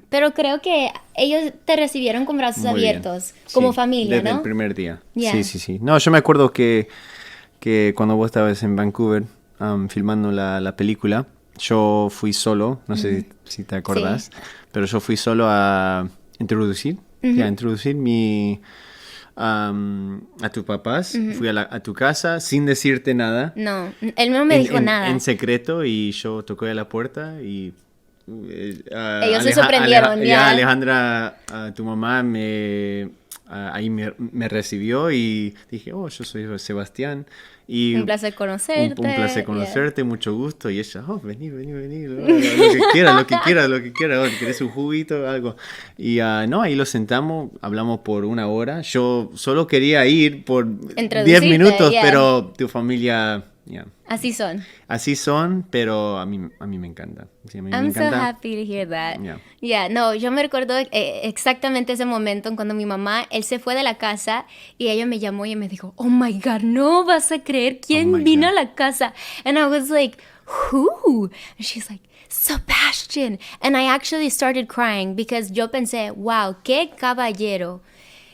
pero creo que ellos te recibieron con brazos abiertos, como familia, desde ¿no? el primer día. Sí. No, yo me acuerdo que cuando vos estabas en Vancouver filmando la película, yo fui solo, no sé si te acordás, pero yo fui solo a introducir a tus papás. Fui a tu casa sin decirte nada. No, él no me dijo nada. En secreto, y yo toqué a la puerta y ellos se sorprendieron. Alejandra, tu mamá, ahí me recibió y dije, yo soy Sebastián. Y un placer conocerte. Un placer conocerte, mucho gusto. Y ella, vení. Lo que quieras. ¿Querés un juguito? Algo. Y ahí lo sentamos, hablamos por 1 hora. Yo solo quería ir por 10 minutos, pero tu familia... Así son, pero a mí me encanta. Sí, me I'm encanta. So happy to hear that. No, yo me recuerdo exactamente ese momento en cuando mi mamá, él se fue de la casa y ella me llamó y me dijo, oh my God, no vas a creer quién vino a la casa. And I was like, who? And she's like, Sebastian. And I actually started crying because yo pensé, wow, qué caballero.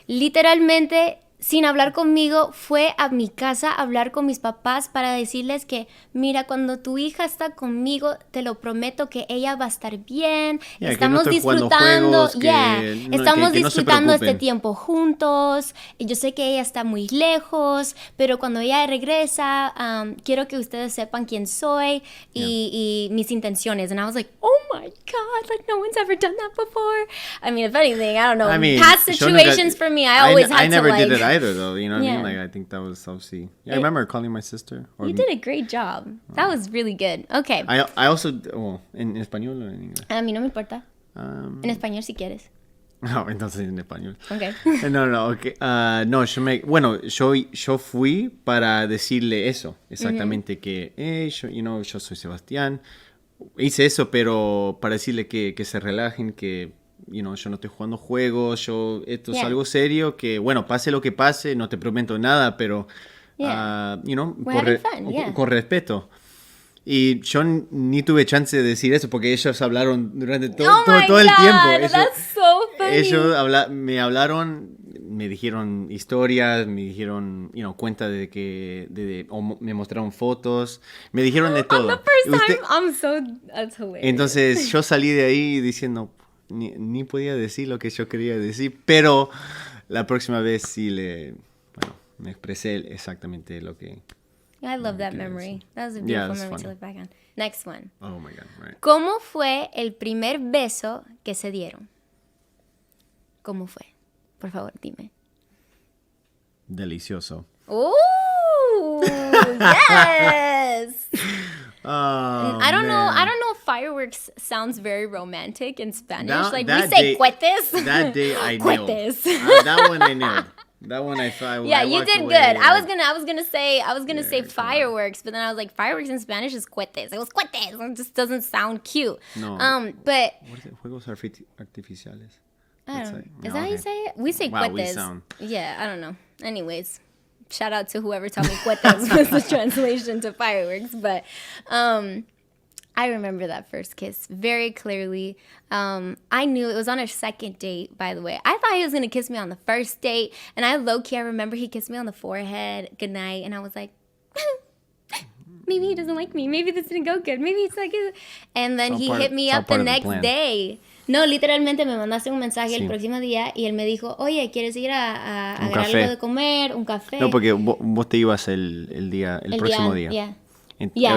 Literalmente sin hablar conmigo, fue a mi casa a hablar con mis papás para decirles que, mira, cuando tu hija está conmigo, te lo prometo que ella va a estar bien. Yeah, Estamos que no estoy jugando disfrutando, juegos, que estamos que no se disfrutando este preocupen. tiempo juntos. Y yo sé que ella está muy lejos, pero cuando ella regresa, quiero que ustedes sepan quién soy y mis intenciones. And I was like, oh my God, like no one's ever done that before. I mean, if anything, I don't know. I mean, Past yo nunca- situations for me, I always had I never to like. did it either, though. You know what I Yeah. mean? Like, I think that was obviously. Yeah, I remember calling my sister. Or You did a great job. That was really good. Okay. I also. Well, en español o en inglés. A mí no me importa. En español si quieres. No, entonces en español. Okay. No, okay. No, yo fui para decirle eso, exactamente, que, yo soy Sebastián. Hice eso, pero para decirle que se relajen, que, yo no estoy jugando juegos, esto es Yeah. algo serio, que, bueno, pase lo que pase, no te prometo nada, pero, Yeah. We're having fun, yeah. con respeto. Y yo ni tuve chance de decir eso porque ellos hablaron durante Oh todo my el God, tiempo. that's so funny. Ellos me hablaron, me dijeron historias, me dijeron, cuenta o me mostraron fotos, me dijeron de todo. On the first time, that's hilarious. Entonces yo salí de ahí diciendo, ni podía decir lo que yo quería decir, pero la próxima vez sí me expresé exactamente lo que... I love that memory. That was a beautiful memory to look back on. Next one. Oh my God, right. ¿Cómo fue el primer beso que se dieron? ¿Cómo fue? Por favor, dime. Delicioso. Ooh, yes. Oh, I don't know if fireworks sounds very romantic in Spanish. Like we say cohetes. That day I nailed. Cohetes. That one I nailed. That one I thought. Yeah, you did good. I was gonna say Yeah, fireworks, but then I was like, fireworks in Spanish is cohetes. It was cohetes. It just doesn't sound cute. No. But What is it? Juegos artificiales. I don't know. Is No, that how you okay. say it? We say Wow, we cohetes. sound- Yeah, I don't know. Anyways, shout out to whoever taught me cohetes was the translation to fireworks. But I remember that first kiss very clearly. I knew it was on our second date, by the way. I thought he was going to kiss me on the first date. And I low-key, I remember he kissed me on the forehead, good night. And I was like, maybe he doesn't like me. Maybe this didn't go good. Maybe it's like... And then he hit me up the next day. No, literalmente me mandaste un mensaje el próximo día y él me dijo, oye, ¿quieres ir a agarrar algo de comer? Un café. No, porque vos te ibas el próximo día. Yeah.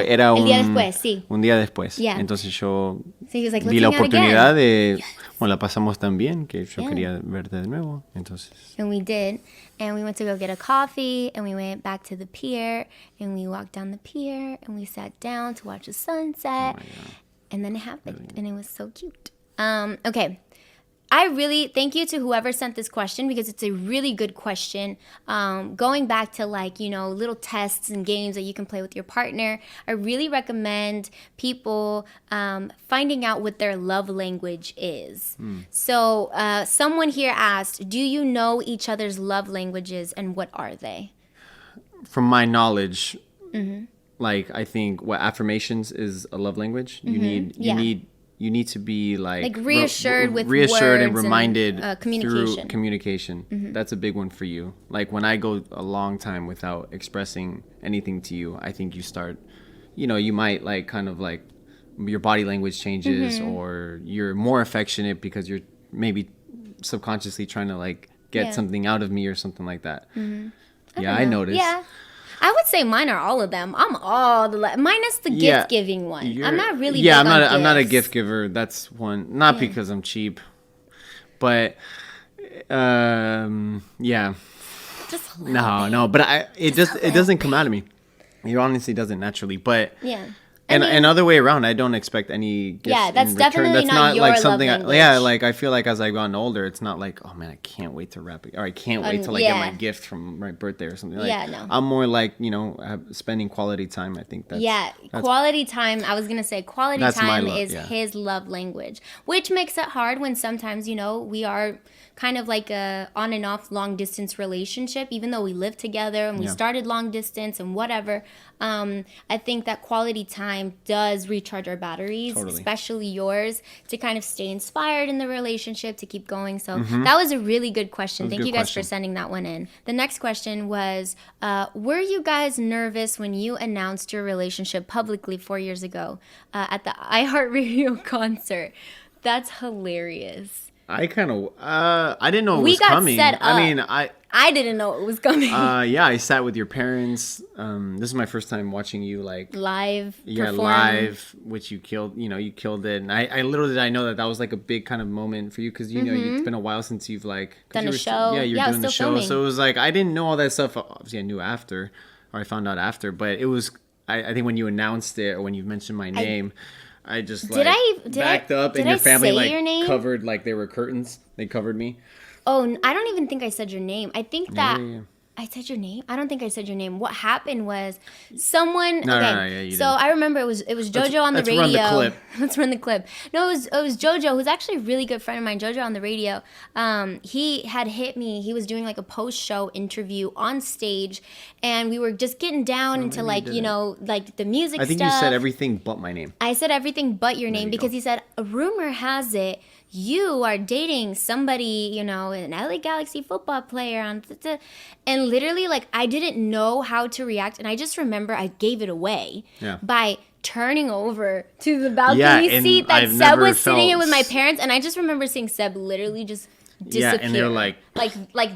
Era el día después, sí. Un día después. Yeah. Entonces yo So he was like, vi "Let's la hang out oportunidad again." de... Yes. Bueno, la pasamos tan bien que yo Yeah. quería verte de nuevo. Entonces... And we did. And we went to go get a coffee. And we went back to the pier. And we walked down the pier. And we sat down to watch the sunset. Oh my God. And then it happened. And it was so cute. Okay. I really thank you to whoever sent this question because it's a really good question. Going back to little tests and games that you can play with your partner, I really recommend people finding out what their love language is. So someone here asked, do you know each other's love languages and what are they? From my knowledge, I think affirmations is a love language. You need to be reassured with reassured words and reminded and, communication. through communication. That's a big one for you. Like when I go a long time without expressing anything to you, I think you start, you might your body language changes or you're more affectionate because you're maybe subconsciously trying to get something out of me or something like that. I noticed. Yeah. I would say mine are all of them. I'm all minus the gift giving one. I'm not really big on gifts. I'm not a gift giver. That's one. Not because I'm cheap, but Just no. But it doesn't come out of me. It honestly doesn't naturally. But yeah. And other way around, I don't expect any gifts. Yeah, that's in return. definitely That's not your like love something. language. I feel like as I've gotten older, it's not like, oh man, I can't wait to wrap it, or I can't wait till I get my gift from my birthday or something. No. I'm more spending quality time. I think that's quality time. I was gonna say quality time is his love language, which makes it hard when sometimes we are kind of like a on and off long distance relationship, even though we live together and we started long distance and whatever. I think that quality time time does recharge our batteries, especially yours, to kind of stay inspired in the relationship, to keep going. So that was a really good question. Thank you guys for sending that one in. The next question was, were you guys nervous when you announced your relationship publicly 4 years ago at the iHeartRadio concert? That's hilarious. I kind of, I didn't know it was coming. Set up. I mean, I didn't know it was coming. Yeah, I sat with your parents. This is my first time watching you like live. Yeah, perform. live, which you killed. You killed it. And I little did I know that was like a big kind of moment for you because you know it's been a while since you've like done a show. You're doing the show. Filming. So it was like I didn't know all that stuff. Obviously, I knew after, or I found out after. But it was I think when you announced it or when you mentioned my name. I just backed up and your family like covered like they were curtains. They covered me. Oh, I don't even think I said your name. I think that I said your name. I don't think I said your name. What happened was someone. No, you so didn't. I remember it was JoJo on the radio. Let's run the clip. Let's run the clip. No, it was JoJo, who's actually a really good friend of mine. JoJo on the radio. He had hit me. He was doing like a post-show interview on stage, and we were just getting down into like like the music. I think stuff. you said everything but my name. I said everything but your name because he said a rumor has it you are dating somebody, an LA Galaxy football player and literally like I didn't know how to react, and I just remember I gave it away by turning over to the balcony seat that Seb was sitting in with my parents, and I just remember seeing Seb literally just disappear. Yeah, and they're like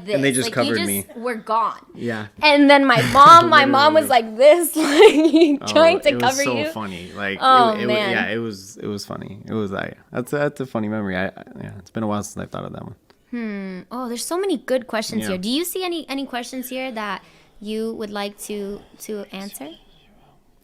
this. And they just covered me. We're gone. Yeah. And then my mom was like this, like trying to cover you. It was so funny. Like, man. Yeah, it was funny. It was that's a funny memory. It's been a while since I thought of that one. Oh, there's so many good questions here. Do you see any questions here that you would like to answer?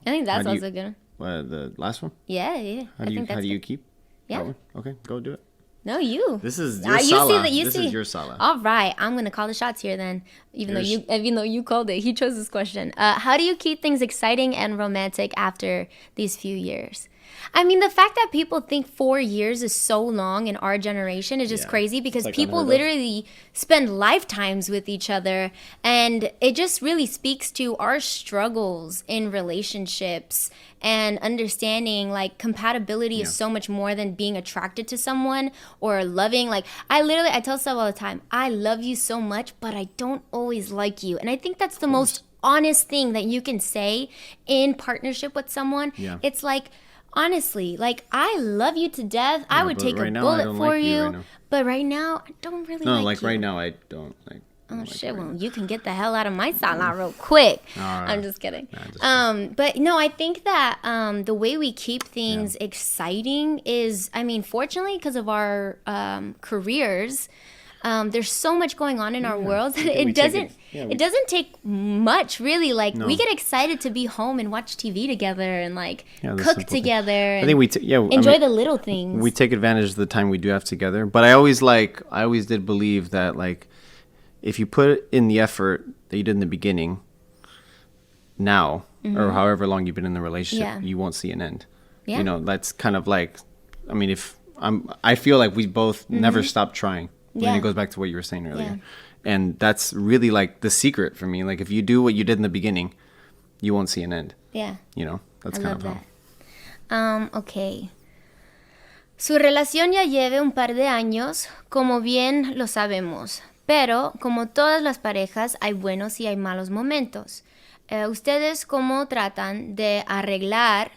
I think that's also good. The last one? Yeah. How do you keep? Yeah. That one? Okay, go do it. No, you. This is your Sala. This is your Sala. All right, I'm gonna call the shots here then. Even though you called it, he chose this question. How do you keep things exciting and romantic after these few years? I mean, the fact that people think 4 years is so long in our generation is just crazy because people literally spend lifetimes with each other, and it just really speaks to our struggles in relationships and understanding like compatibility is so much more than being attracted to someone or loving. Like I tell Seb all the time, I love you so much, but I don't always like you. And I think that's the most honest thing that you can say in partnership with someone. Yeah. It's like, honestly, like I love you to death. I would take a bullet for you. But right now, I don't really like you. Right now, I don't like. Oh shit! Well, you can get the hell out of my Sala real quick. I'm just kidding. But no, I think that the way we keep things exciting is, I mean, fortunately, because of our careers, there's so much going on in our world that it doesn't take much really. Like we get excited to be home and watch TV together and like cook together. And I think enjoy the little things. We take advantage of the time we do have together. But I always did believe that like, if you put in the effort that you did in the beginning, now or however long you've been in the relationship, you won't see an end. Yeah. That's kind of like, I mean, I feel like we both never stopped trying. And it goes back to what you were saying earlier. And that's really like the secret for me. Like if you do what you did in the beginning, you won't see an end. Yeah. That's kind of how. Okay. Su relación ya lleve un par de años, como bien lo sabemos. Pero, como todas las parejas, hay buenos y hay malos momentos. ¿Ustedes cómo tratan de arreglar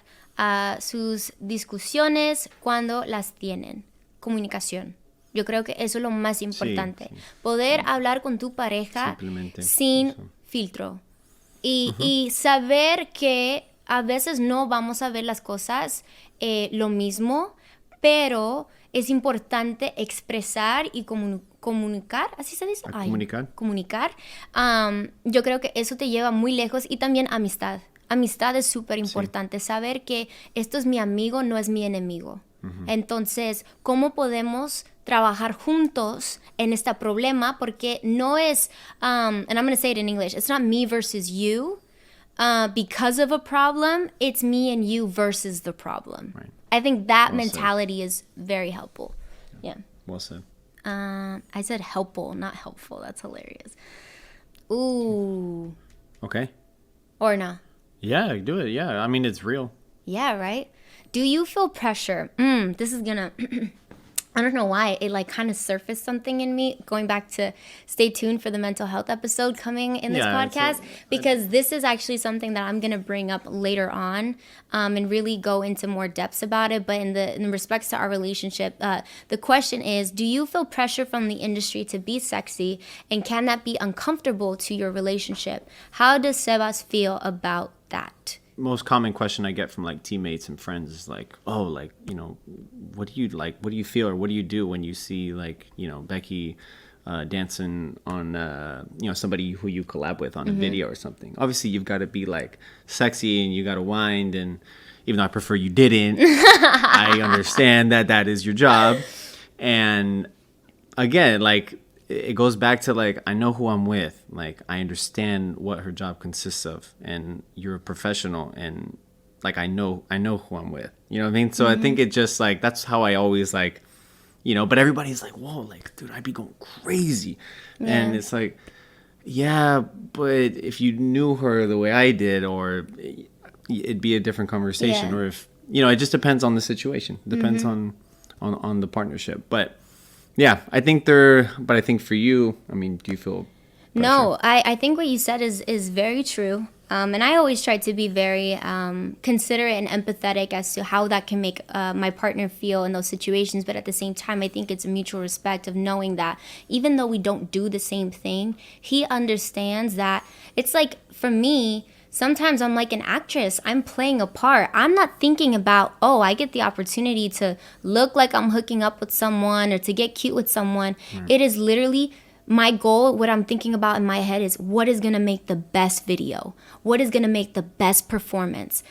sus discusiones cuando las tienen? Comunicación. Yo creo que eso es lo más importante. Sí. Poder hablar con tu pareja sin filtro. Y saber que a veces no vamos a ver las cosas lo mismo, pero es importante expresar y comunicar, ¿así se dice? Comunicar. Yo creo que eso te lleva muy lejos, y también amistad. Amistad es súper importante. Saber que esto es mi amigo, no es mi enemigo. Entonces, ¿cómo podemos trabajar juntos en este problema? Porque no es, and I'm going to say it in English, it's not me versus you because of a problem. It's me and you versus the problem. Right. I think that mentality is very helpful. Yeah. Well said. I said helpful, not helpful. That's hilarious. Ooh. Okay. Or not. Yeah, do it. Yeah, I mean, it's real. Yeah, right? Do you feel pressure? This is gonna I don't know why it like kind of surfaced something in me, going back to stay tuned for the mental health episode coming in this podcast, because this is actually something that I'm going to bring up later on, and really go into more depths about it. But in respects to our relationship, the question is, do you feel pressure from the industry to be sexy, and can that be uncomfortable to your relationship? How does Sebas feel about that? Most common question I get from like teammates and friends is like, oh, like, you know, what do you feel, or what do you do when you see like, you know, Becky dancing on you know, somebody who you collab with on a video or something. Obviously you've got to be like sexy and you got to wind, and even though I prefer you didn't, I understand that is your job. And again, like, it goes back to like, I know who I'm with. Like, I understand what her job consists of, and you're a professional, and like, I know who I'm with. You know what I mean? So I think it just like, that's how I always like, you know, but everybody's like, whoa, like, dude, I'd be going crazy. Yeah. And it's like, yeah, but if you knew her the way I did, or it'd be a different conversation. Or if, you know, it just depends on the situation. It depends on the partnership. But yeah, I think but I think for you, I mean, do you feel pressure? No, I think what you said is very true. And I always try to be very considerate and empathetic as to how that can make my partner feel in those situations. But at the same time, I think it's a mutual respect of knowing that even though we don't do the same thing, he understands that it's like, for me, sometimes I'm like an actress. I'm playing a part. I'm not thinking about, oh, I get the opportunity to look like I'm hooking up with someone or to get cute with someone. It is literally my goal. What I'm thinking about in my head is, what is going to make the best video? What is going to make the best performance?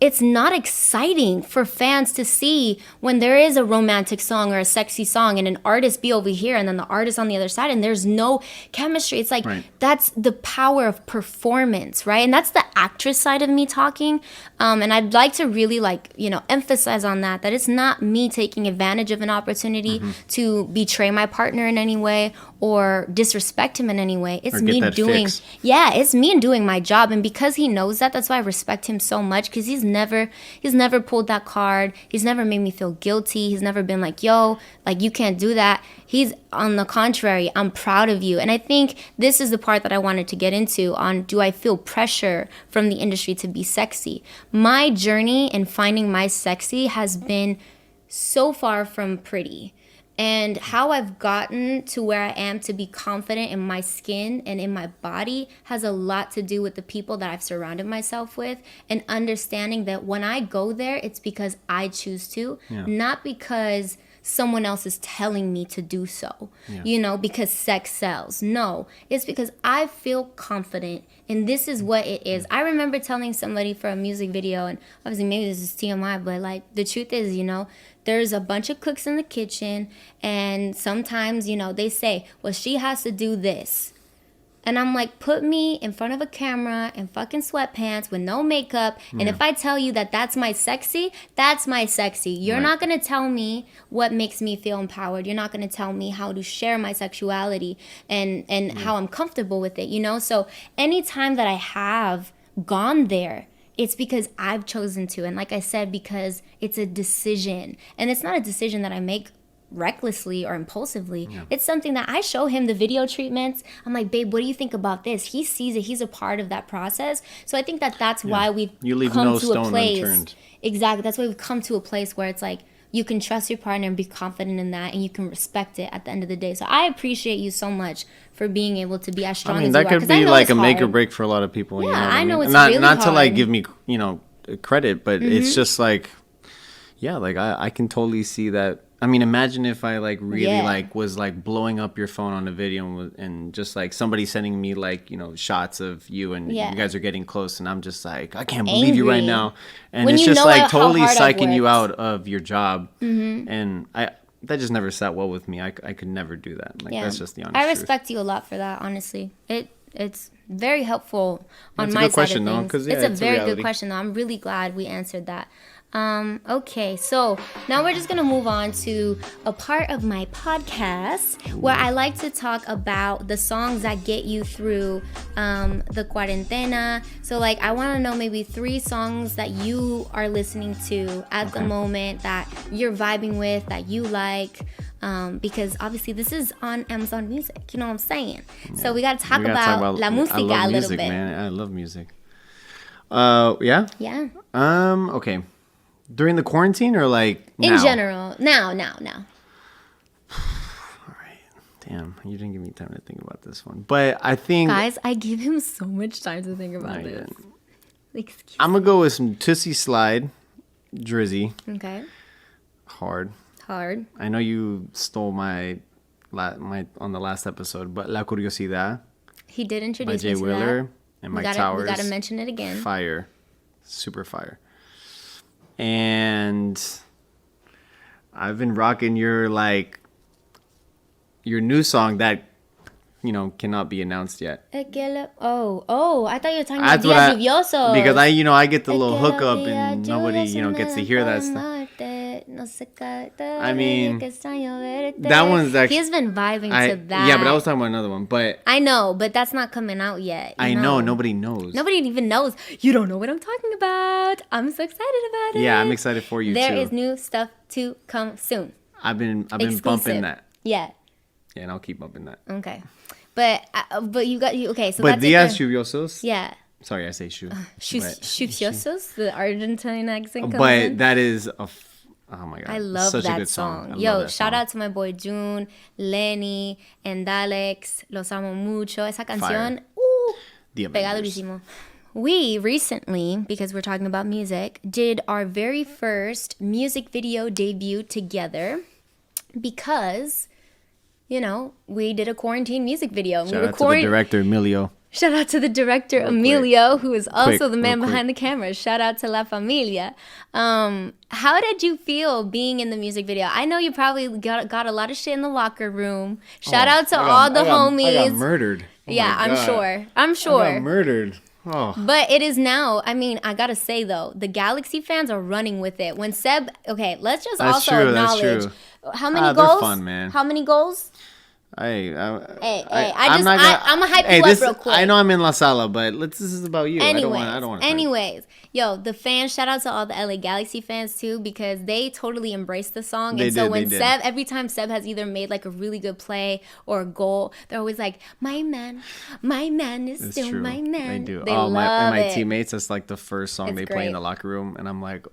It's not exciting for fans to see when there is a romantic song or a sexy song and an artist be over here and then the artist on the other side and there's no chemistry. It's like, that's the power of performance, right? And that's the actress side of me talking. And I'd like to really like, you know, emphasize on that it's not me taking advantage of an opportunity to betray my partner in any way or disrespect him in any way. It's me doing, it's me doing my job. And because he knows that, that's why I respect him so much, because he's never pulled that card. He's never made me feel guilty. He's never been like, yo, like, you can't do that. He's on the contrary, I'm proud of you. And I think this is the part that I wanted to get into on, do I feel pressure from the industry to be sexy? My journey in finding my sexy has been so far from pretty. And how I've gotten to where I am to be confident in my skin and in my body has a lot to do with the people that I've surrounded myself with, and understanding that when I go there, it's because I choose to, not because someone else is telling me to do so, you know, because sex sells. No, it's because I feel confident, and this is what it is. I remember telling somebody for a music video, and obviously maybe this is TMI, but like, the truth is, you know, there's a bunch of cooks in the kitchen, and sometimes, you know, they say, well, she has to do this. And I'm like, put me in front of a camera in fucking sweatpants with no makeup. And if I tell you that that's my sexy, that's my sexy. You're not going to tell me what makes me feel empowered. You're not going to tell me how to share my sexuality and how I'm comfortable with it, you know? So anytime that I have gone there, it's because I've chosen to. And like I said, because it's a decision. And it's not a decision that I make recklessly or impulsively. It's something that I show him the video treatments. I'm like, babe, what do you think about this? He sees it. He's a part of that process. So I think that's why we've come to a place. Unturned. Exactly. That's why we've come to a place where it's like, you can trust your partner and be confident in that, and you can respect it at the end of the day. So I appreciate you so much for being able to be as strong as you are. That could be like a make or break for a lot of people. Yeah, you know I know it's not, really not hard. to like give me, you know, credit, but it's just like, yeah, like I can totally see that. I mean, imagine if I like really like was like blowing up your phone on a video and just like somebody sending me like, you know, shots of you and you guys are getting close, and I'm just like, I can't believe you right now. And when it's you just know like totally how hard psyching you out of your job. And that just never sat well with me. I could never do that. Like, that's just the honest truth. I respect you a lot for that, honestly. It's very helpful on That's my a good side question, of things. though, 'cause, it's a very reality. good question, though. I'm really glad we answered that. Okay, so now we're just gonna move on to a part of my podcast where I like to talk about the songs that get you through the cuarentena. So like I want to know maybe 3 songs that you are listening to at the moment that you're vibing with, that you like. Because obviously this is on Amazon Music, you know what I'm saying? Yeah. So we gotta talk about la música a little bit. Man. I love music. Yeah? Yeah. Okay. During the quarantine or like now? In general. Now. All right. Damn, you didn't give me time to think about this one. But I think... Guys, I give him so much time to think about this. I'm going to go with some Tootsie Slide, Drizzy. Okay. Hard. I know you stole my on the last episode, but La Curiosidad. He did introduce by Jay me to Wheeler that. And Mike Towers. We got to mention it again. Fire. Super fire. And I've been rocking your new song that, cannot be announced yet. Oh, I thought you were talking about Dia Lluvioso. Because I get the little hookup and nobody, gets to hear that stuff. I mean, that one's actually... He's been vibing to that. Yeah, but I was talking about another one. But I know, but that's not coming out yet. I know. Nobody knows. Nobody even knows. You don't know what I'm talking about. I'm so excited about it. Yeah, I'm excited for you, There too. is new stuff to come soon. I've been Exclusive. bumping that. Yeah. Yeah, and I'll keep bumping that. Okay. But you got... Okay, so but that's... Días Lluviosos... Yeah. Sorry, I say shoe. Lluviosos, the Argentine accent comes But in. that is oh my God. I love such that a good song. Yo, shout out to my boy June, Lenny, and Alex. Los amo mucho. Esa canción, pega durísimo. We recently, because we're talking about music, did our very first music video debut together because, we did a quarantine music video. Shout out to the director, Emilio. Shout out to the director, Emilio, who is also the man behind the camera. Shout out to La Familia. How did you feel being in the music video? I know you probably got a lot of shit in the locker room. Shout out to all the homies. I got murdered. Yeah, I'm sure. I got murdered. Oh. But it is now, I gotta say though, the Galaxy fans are running with it. When Seb, let's just that's also true, acknowledge how many they're goals? fun, man. How many goals? I'm gonna hype you up real quick. I know I'm in La Sala, but this is about you. I don't want to. Anyways, the fans, shout out to all the LA Galaxy fans too, because they totally embraced the song. Every time Seb has either made like a really good play or a goal, they're always like, my man is still true. my man. They do. They love my it. teammates, that's like the first song they play in great. the locker room, and I'm like,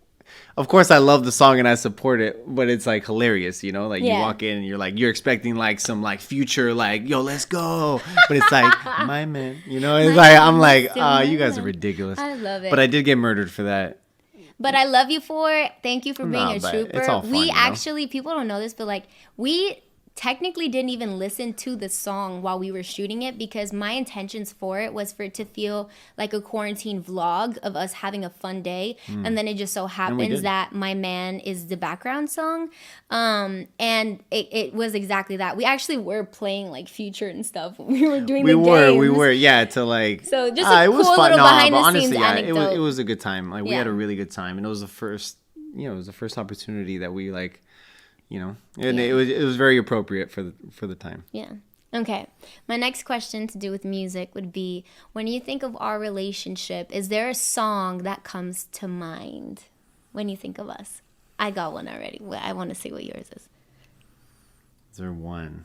of course I love the song and I support it, but it's like hilarious, you walk in and you're expecting like some like future like, yo, let's go, but it's like my man, it's I'm like, you guys are ridiculous. I love it. But I did get murdered for that. But I love you for it. Thank you for being a trooper. It's all fun, we actually, people don't know this, but like we technically didn't even listen to the song while we were shooting it, because my intentions for it was for it to feel like a quarantine vlog of us having a fun day. And then it just so happens that My Man is the background song. And it was exactly that. We actually were playing like Future and stuff. We were doing the games. We were, yeah, to like... So just a cool little behind the scenes anecdote. It was a good time. Like we had a really good time, and it was the first, opportunity that we like... and it was very appropriate for the time. Yeah. Okay. My next question to do with music would be, when you think of our relationship, is there a song that comes to mind when you think of us? I got one already. I want to see what yours is. Is there one?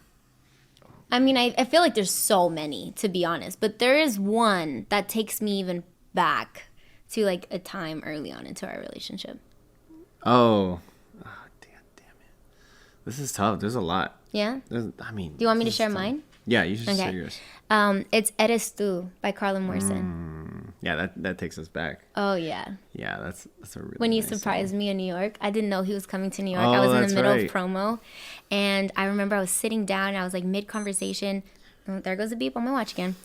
I feel like there's so many, to be honest, but there is one that takes me even back to like a time early on into our relationship. Oh. This is tough. There's a lot. Yeah? Do you want me to share mine? Yeah, you should share yours. It's Eres Tú by Carla Morrison. Yeah, that takes us back. Oh, yeah. Yeah, that's a really When you nice surprised song. me in New York, I didn't know he was coming to New York. I was in the middle of promo. And I remember I was sitting down and I was like mid-conversation. Oh, there goes the beep on my watch again.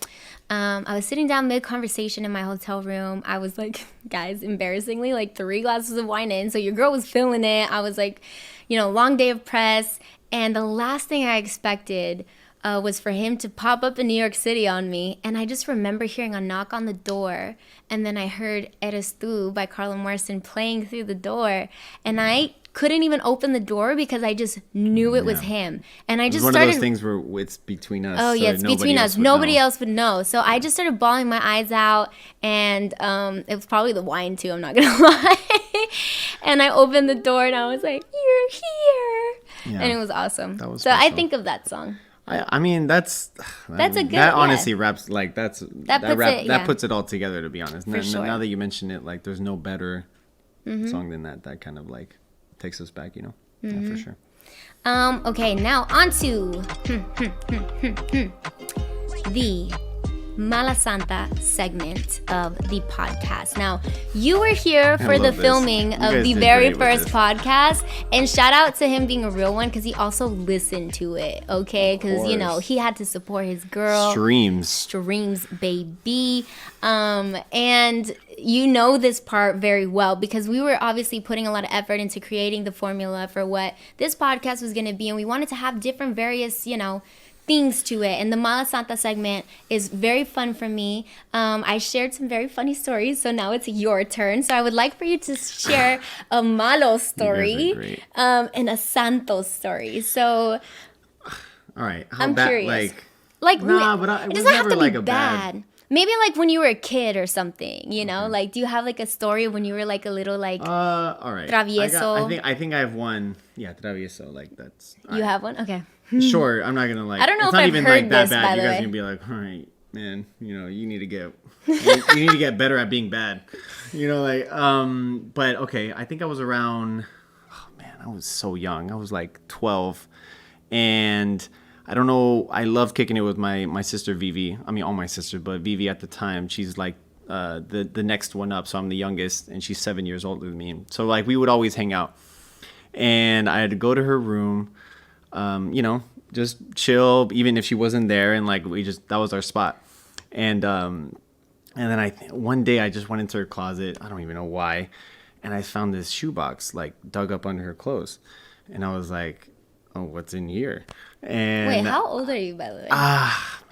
I was sitting down mid-conversation in my hotel room. I was like, guys, embarrassingly, like 3 glasses of wine in. So your girl was feeling it. I was like, long day of press. And the last thing I expected was for him to pop up in New York City on me. And I just remember hearing a knock on the door. And then I heard Eres Tu by Carla Morrison playing through the door. And I couldn't even open the door because I just knew it was him. And I just one started... of those things where it's between us. Oh, yeah, it's between us. Nobody else would know. So I just started bawling my eyes out. And it was probably the wine, too. I'm not going to lie. And I opened the door and I was like, you're here. Yeah, and it was awesome. So special. I think of that song. I mean, that's a good. That honestly raps like that puts it all together. To be honest, now that you mention it, like there's no better song than that. That kind of like takes us back, yeah, for sure. Okay, now on to the Mala Santa segment of the podcast. Now, you were here for the filming of the very first podcast, and shout out to him being a real one because he also listened to it, okay? Because, he had to support his girl. Streams, baby. And you know this part very well because we were obviously putting a lot of effort into creating the formula for what this podcast was going to be, and we wanted to have different various, things to it, and the Mala Santa segment is very fun for me. I shared some very funny stories, so now it's your turn. So I would like for you to share a malo story and a santo story. So, all right, I'm curious. But it doesn't have to be bad. Maybe like when you were a kid or something, Like, do you have like a story of when you were like a little like all right, travieso? I think I have one. Yeah, travieso. Like that's. You have one? Okay. Sure, I'm not gonna like. I don't know it's if not I've even heard like that this, bad. by You the guys way. are gonna be like, all right, man. You need to get. You need to get better at being bad. But okay, I think I was around. Oh man, I was so young. I was like 12, and I don't know. I love kicking it with my sister Vivi. I mean, all my sisters, but Vivi at the time, she's like the next one up. So I'm the youngest, and she's 7 years older than me. So like we would always hang out, and I had to go to her room. Just chill, even if she wasn't there, and like that was our spot. And then one day I just went into her closet. I don't even know why, and I found this shoebox like dug up under her clothes, and I was like, "Oh, what's in here?" And wait, how old are you, by the way?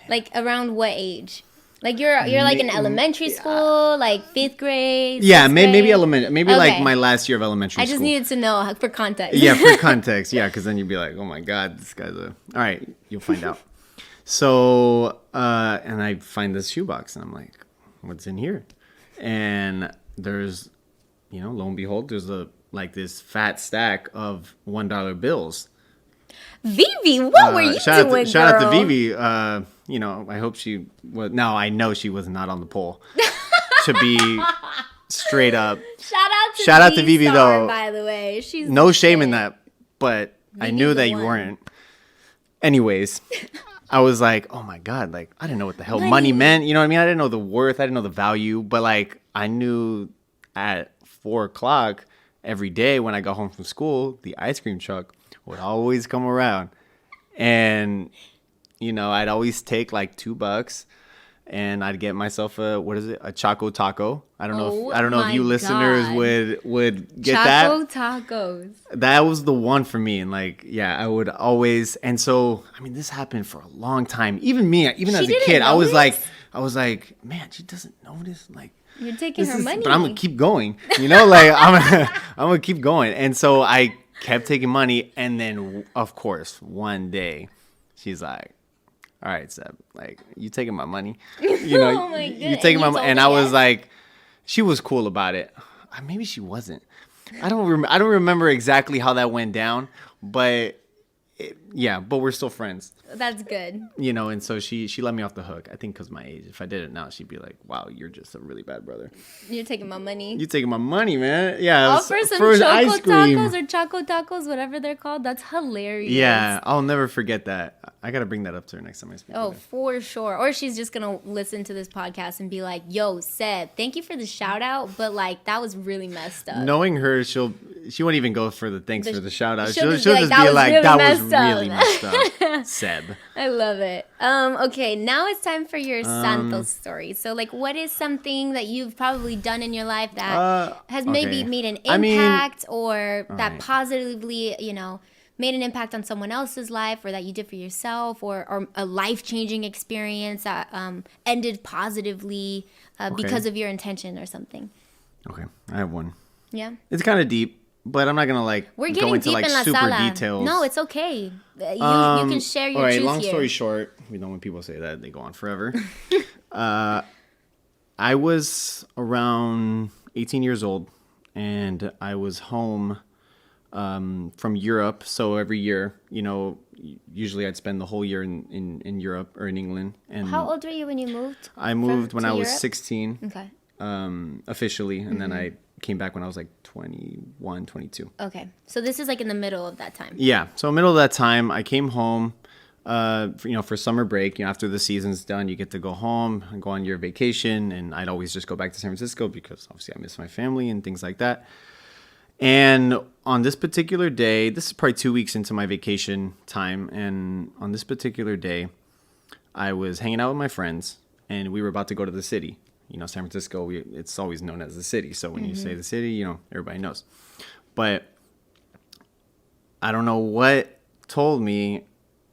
Like around what age? Like you're like in elementary school, like 5th grade. Yeah, maybe elementary, maybe okay. Like my last year of elementary school. I just needed to know for context. Yeah, for context. Yeah, because then you'd be like, oh my god, this guy's all right. You'll find out. So and I find this shoebox and I'm like, what's in here? And there's, lo and behold, there's this fat stack of $1 bills. Vivi, what were you doing, shout out to Vivi. I hope she was. No, I know she was not on the pole. To be straight up. Shout out to Vivi though. By the way, she's no shame in that, but Vivi's I knew that you weren't. Anyways, I was like, oh my god, like I didn't know what the hell money meant. You know what I mean? I didn't know the worth. I didn't know the value. But like I knew at 4:00 every day when I got home from school, the ice cream truck would always come around, and I'd always take like $2 and I'd get myself a Choco Taco. I don't know if you listeners would get Choco tacos. That was the one for me. And like, yeah, I would always. And so, I mean, this happened for a long time. Even as a kid, I was like, man, she doesn't notice. Like, you're taking her money. But I'm going to keep going. Like I'm going to keep going. And so I kept taking money. And then, of course, one day she's like, all right, Seb, like, you taking my money? Oh my God. You taking my money? And I was like, she was cool about it. Maybe she wasn't. I don't remember exactly how that went down, but but we're still friends. That's good. And so she let me off the hook. I think because my age. If I did it now, she'd be like, wow, you're just a really bad brother. You're taking my money. You taking my money, man. Yeah. All for some Choco Tacos or Choco Tacos, whatever they're called. That's hilarious. Yeah, I'll never forget that. I got to bring that up to her next time I speak to her. For sure. Or she's just going to listen to this podcast and be like, yo, Seb, thank you for the shout out, but like that was really messed up. Knowing her, she won't even go for the thanks for the shout out. She'll just be like, that was really messed up. Seb. I love it. Okay, now it's time for your Santos story. So like, what is something that you've probably done in your life that has maybe made an impact or that positively, made an impact on someone else's life, or that you did for yourself, or a life-changing experience that ended positively because of your intention or something. Okay, I have one. Yeah. It's kind of deep, but I'm not gonna like We're go getting into deep like in La super Sala. details. No, it's okay. You can share your all right, truth long here. story short, we know when people say that they go on forever. I was around 18 years old, and I was home from Europe. So every year, usually I'd spend the whole year in Europe or in England. And How old were you when you moved? I moved when to I was Europe? 16, Okay. officially, and then I came back when I was like 21, 22. Okay. So this is like in the middle of that time. Yeah. So middle of that time, I came home, for summer break. After the season's done, you get to go home and go on your vacation. And I'd always just go back to San Francisco because obviously I miss my family and things like that. And on this particular day, this is probably 2 weeks into my vacation time. And on this particular day, I was hanging out with my friends, and we were about to go to the city. San Francisco, it's always known as the city. So when you say the city, everybody knows. But I don't know what told me.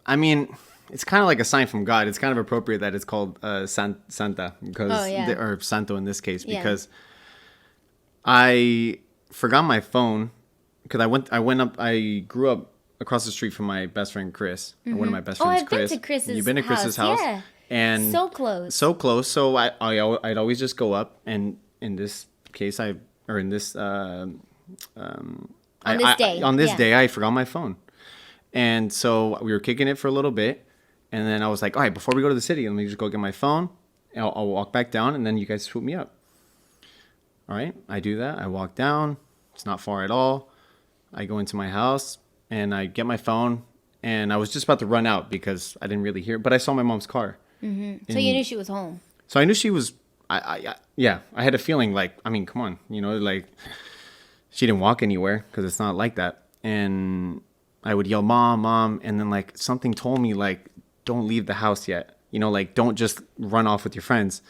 I mean, it's kind of like a sign from God. It's kind of appropriate that it's called Santa, because or Santo in this case, because I forgot my phone, because I grew up across the street from my best friend Chris. One of my best friends, I've Chris. been to Chris's You've been to Chris's house? Yeah. And so close. So close. So I'd always just go up, and in this case, on this day, I forgot my phone. And so we were kicking it for a little bit, and then I was like, all right, before we go to the city, let me just go get my phone, and I'll walk back down, and then you guys swoop me up. All right, I do that. I walk down. It's not far at all. I go into my house, and I get my phone, and I was just about to run out because I didn't really hear, but I saw my mom's car. Mm-hmm. So you knew she was home. So I knew she was, I had a feeling like, I mean, come on, like she didn't walk anywhere, because it's not like that. And I would yell, Mom, Mom. And then like something told me like, don't leave the house yet. Like don't just run off with your friends.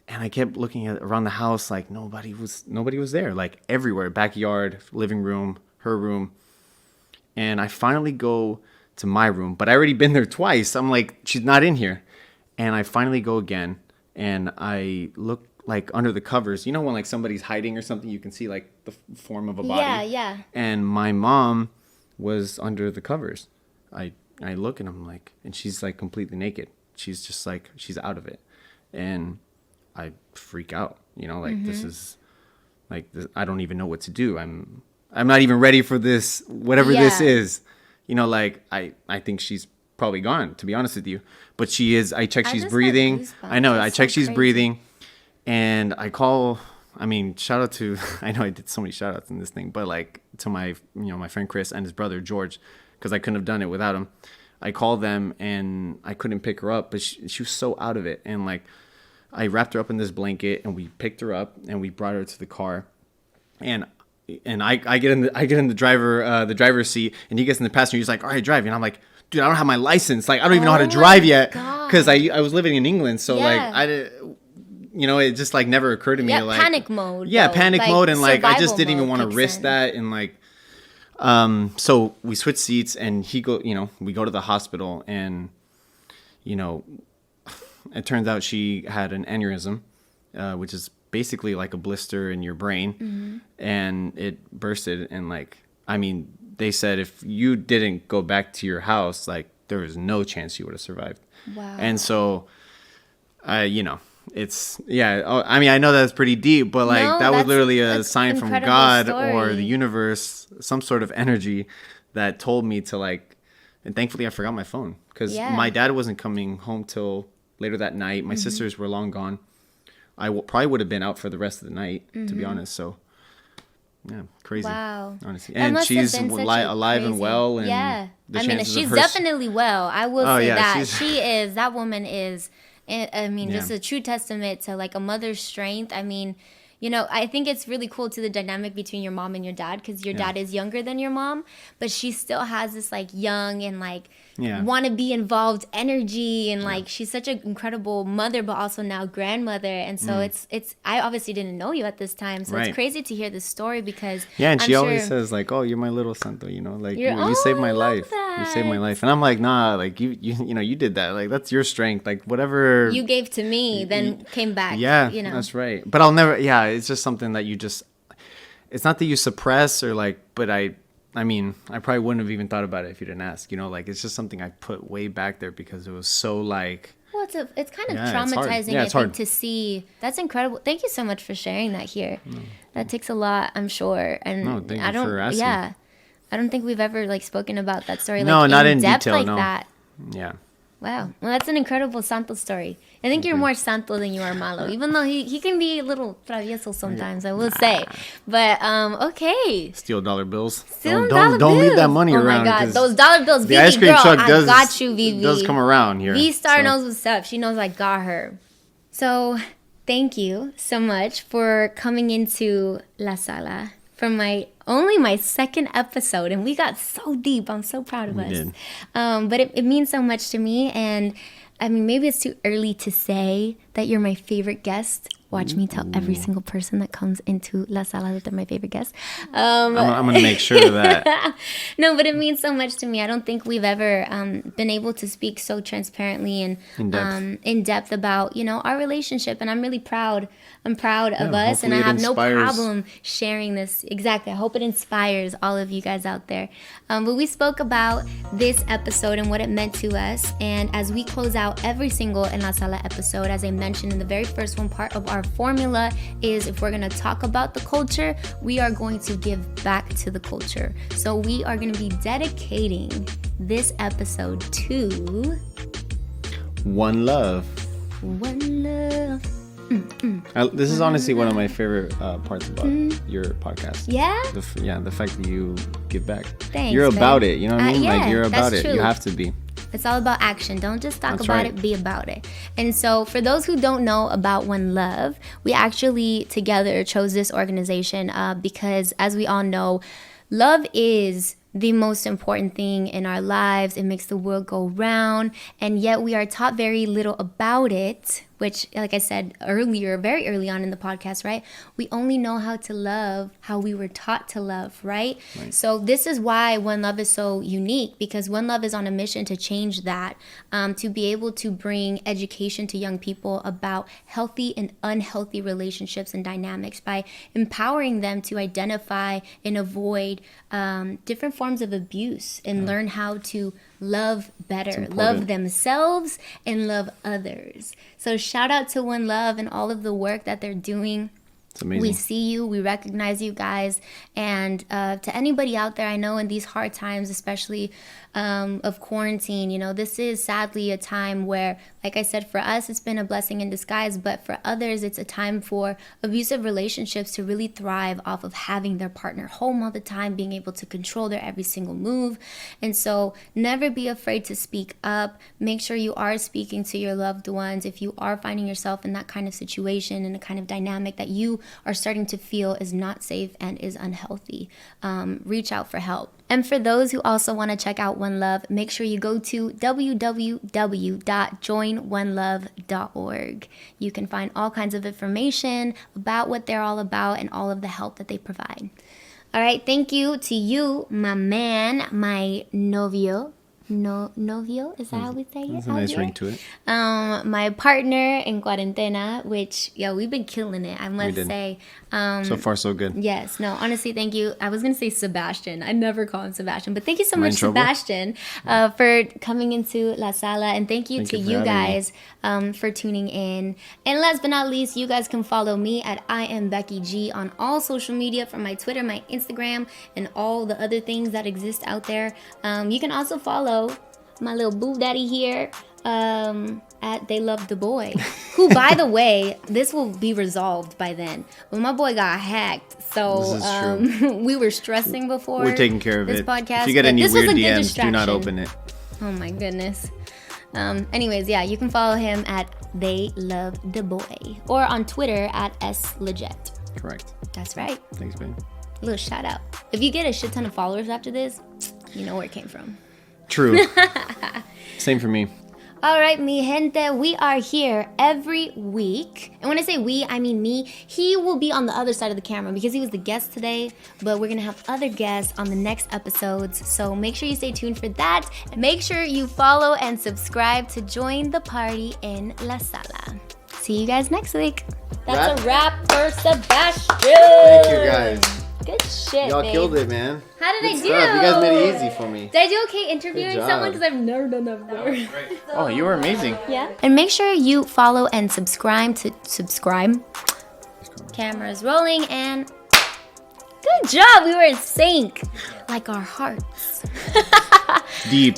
And I kept looking around the house, like nobody was there, like everywhere, backyard, living room, her room. And I finally go to my room, but I already been there twice. I'm like, she's not in here. And I finally go again, and I look like under the covers. When like somebody's hiding or something, you can see like the form of a body. Yeah, yeah. And my mom was under the covers. I look, and I'm like, and she's like completely naked. She's just like, she's out of it. And I freak out, like this is like, I don't even know what to do. I'm not even ready for this, whatever this is. Like I think she's probably gone, to be honest with you. But she is. I check she's breathing. I know. I check she's breathing. And I call, shout out to, I know I did so many shout outs in this thing, but like to my, my friend Chris and his brother George, because I couldn't have done it without him. I called them, and I couldn't pick her up, but she was so out of it. And like, I wrapped her up in this blanket, and we picked her up, and we brought her to the car. And I get in the driver's seat, and he gets in the passenger. He's like, all right, drive. And I'm like, dude, I don't have my license. Like, I don't even know how to drive yet, because I was living in England. So like, it just like never occurred to me. Yeah, like panic mode. Yeah, though. panic like, mode, and like I just didn't even want to kicks risk in. that. And like, so we switched seats, and we go to the hospital, and it turns out she had an aneurysm, which is basically like a blister in your brain, and it bursted. And like, they said if you didn't go back to your house, like there was no chance you would have survived. Wow. And so, it's, I know that's pretty deep, but like that was literally a sign from God story. or the universe, some sort of energy that told me to like, and thankfully I forgot my phone, because my dad wasn't coming home till later that night. My sisters were long gone. I probably would have been out for the rest of the night, to be honest. So, yeah, crazy. Wow. Honestly. That And must have she's been such alive a and well. And yeah. the She's chances of her definitely well. I will say that. she's- That woman is, just a true testament to like a mother's strength. you know, I think it's really cool to the dynamic between your mom and your dad, because your dad is younger than your mom, but she still has this like young and like want to be involved energy, and like she's such an incredible mother, but also now grandmother. And so it's I obviously didn't know you at this time, so it's crazy to hear this story, because and she always says like, oh, you're my little santo, you know, like you saved my life. You saved my life. And I'm like, nah, like you know, you did that, like that's your strength, like whatever you gave to me then came back. You know, that's right. But I'll never it's just something that you just, it's not that you suppress or like, but I mean, I probably wouldn't have even thought about it if you didn't ask, you know, like it's just something I put way back there because it was so like, well, it's kind of traumatizing, I think, to see. That's incredible. Thank you so much for sharing that here. That takes a lot, I'm sure. And thank you for asking. I don't think we've ever like spoken about that story like not in depth detail, like that. Yeah. Wow. Well, that's an incredible santo story. I think you're more santo than you are malo, even though he can be a little travieso sometimes, I will say. But, okay. Steal dollar bills. Don't leave that money around. Oh, my God. Those dollar bills. The Vivi, ice cream girl, truck got you, Vivi. does come around here. V-Star knows what's up. She knows I got her. So, thank you so much for coming into La Sala from my second episode, and we got so deep. I'm so proud of us. Did. But it means so much to me, and I mean, maybe it's too early to say that you're my favorite guest. Watch me tell every single person that comes into La Sala that they're my favorite guest. I'm going to make sure of that. No, but it means so much to me. I don't think we've ever been able to speak so transparently and in depth about, you know, our relationship. And I'm really proud. I'm proud of us, and I have no problem sharing this. Exactly. I hope it inspires all of you guys out there. But we spoke about this episode and what it meant to us. And as we close out every single En La Sala episode, as I mentioned in the very first one, part of our formula is, if we're going to talk about the culture, we are going to give back to the culture. So we are going to be dedicating this episode to One Love. One Love. This is honestly one of my favorite parts about your podcast. Yeah? The fact that you give back. Thanks, you're about it, you know what I mean? Yeah, like, you're about it. True. You have to be. It's all about action. Don't just talk about it, be about it. And so for those who don't know about One Love, we actually together chose this organization because, as we all know, love is the most important thing in our lives. It makes the world go round, and yet we are taught very little about it, which, like I said earlier, very early on in the podcast, right? We only know how to love how we were taught to love, right? So this is why One Love is so unique, because One Love is on a mission to change that, to be able to bring education to young people about healthy and unhealthy relationships and dynamics by empowering them to identify and avoid different forms of abuse and learn how to love better, love themselves, and love others. So shout out to One Love and all of the work that they're doing. It's amazing. We see you, we recognize you guys, and to anybody out there, I know in these hard times, especially of quarantine, you know, this is sadly a time where, like I said, for us, it's been a blessing in disguise, but for others, it's a time for abusive relationships to really thrive off of having their partner home all the time, being able to control their every single move. And so never be afraid to speak up. Make sure you are speaking to your loved ones. If you are finding yourself in that kind of situation and a kind of dynamic that you are starting to feel is not safe and is unhealthy, reach out for help. And for those who also want to check out One Love, make sure you go to www.joinonelove.org. You can find all kinds of information about what they're all about and all of the help that they provide. All right, thank you to you, my man, my novio. Novio, is that how we say it? That's a nice ring to it. My partner in cuarentena, which, we've been killing it, I must say. So far, so good. Yes. No, honestly, thank you. I was going to say Sebastian. I never call him Sebastian. But thank you so much, Sebastian, for coming into La Sala. And thank you to you guys for tuning in. And last but not least, you guys can follow me at I am Becky G on all social media, from my Twitter, my Instagram, and all the other things that exist out there. You can also follow my little boo daddy here at They Love the Boy, who, by the way, this will be resolved by then. Well, my boy got hacked, so we were stressing before. We're taking care of this it. podcast. If you get any weird DMs, do not open it. Oh my goodness. Anyways, you can follow him at They Love the Boy, or on Twitter at S Lleget. Correct. That's right. Thanks, babe. A little shout out. If you get a shit ton of followers after this, you know where it came from. True. Same for me. All right, mi gente, we are here every week. And when I say we, I mean me. He will be on the other side of the camera because he was the guest today, but we're going to have other guests on the next episodes. So make sure you stay tuned for that. And make sure you follow and subscribe to join the party in La Sala. See you guys next week. That's a wrap for Sebastian. Thank you, guys. Good shit, Y'all babe. killed it, man. How did I do? You guys made it easy for me. Did I do okay interviewing Good job. someone? Because I've never done that before. Oh, you were amazing. Yeah. And make sure you follow and subscribe to subscribe. Cameras rolling and good job. We were in sync. Like our hearts. Deep.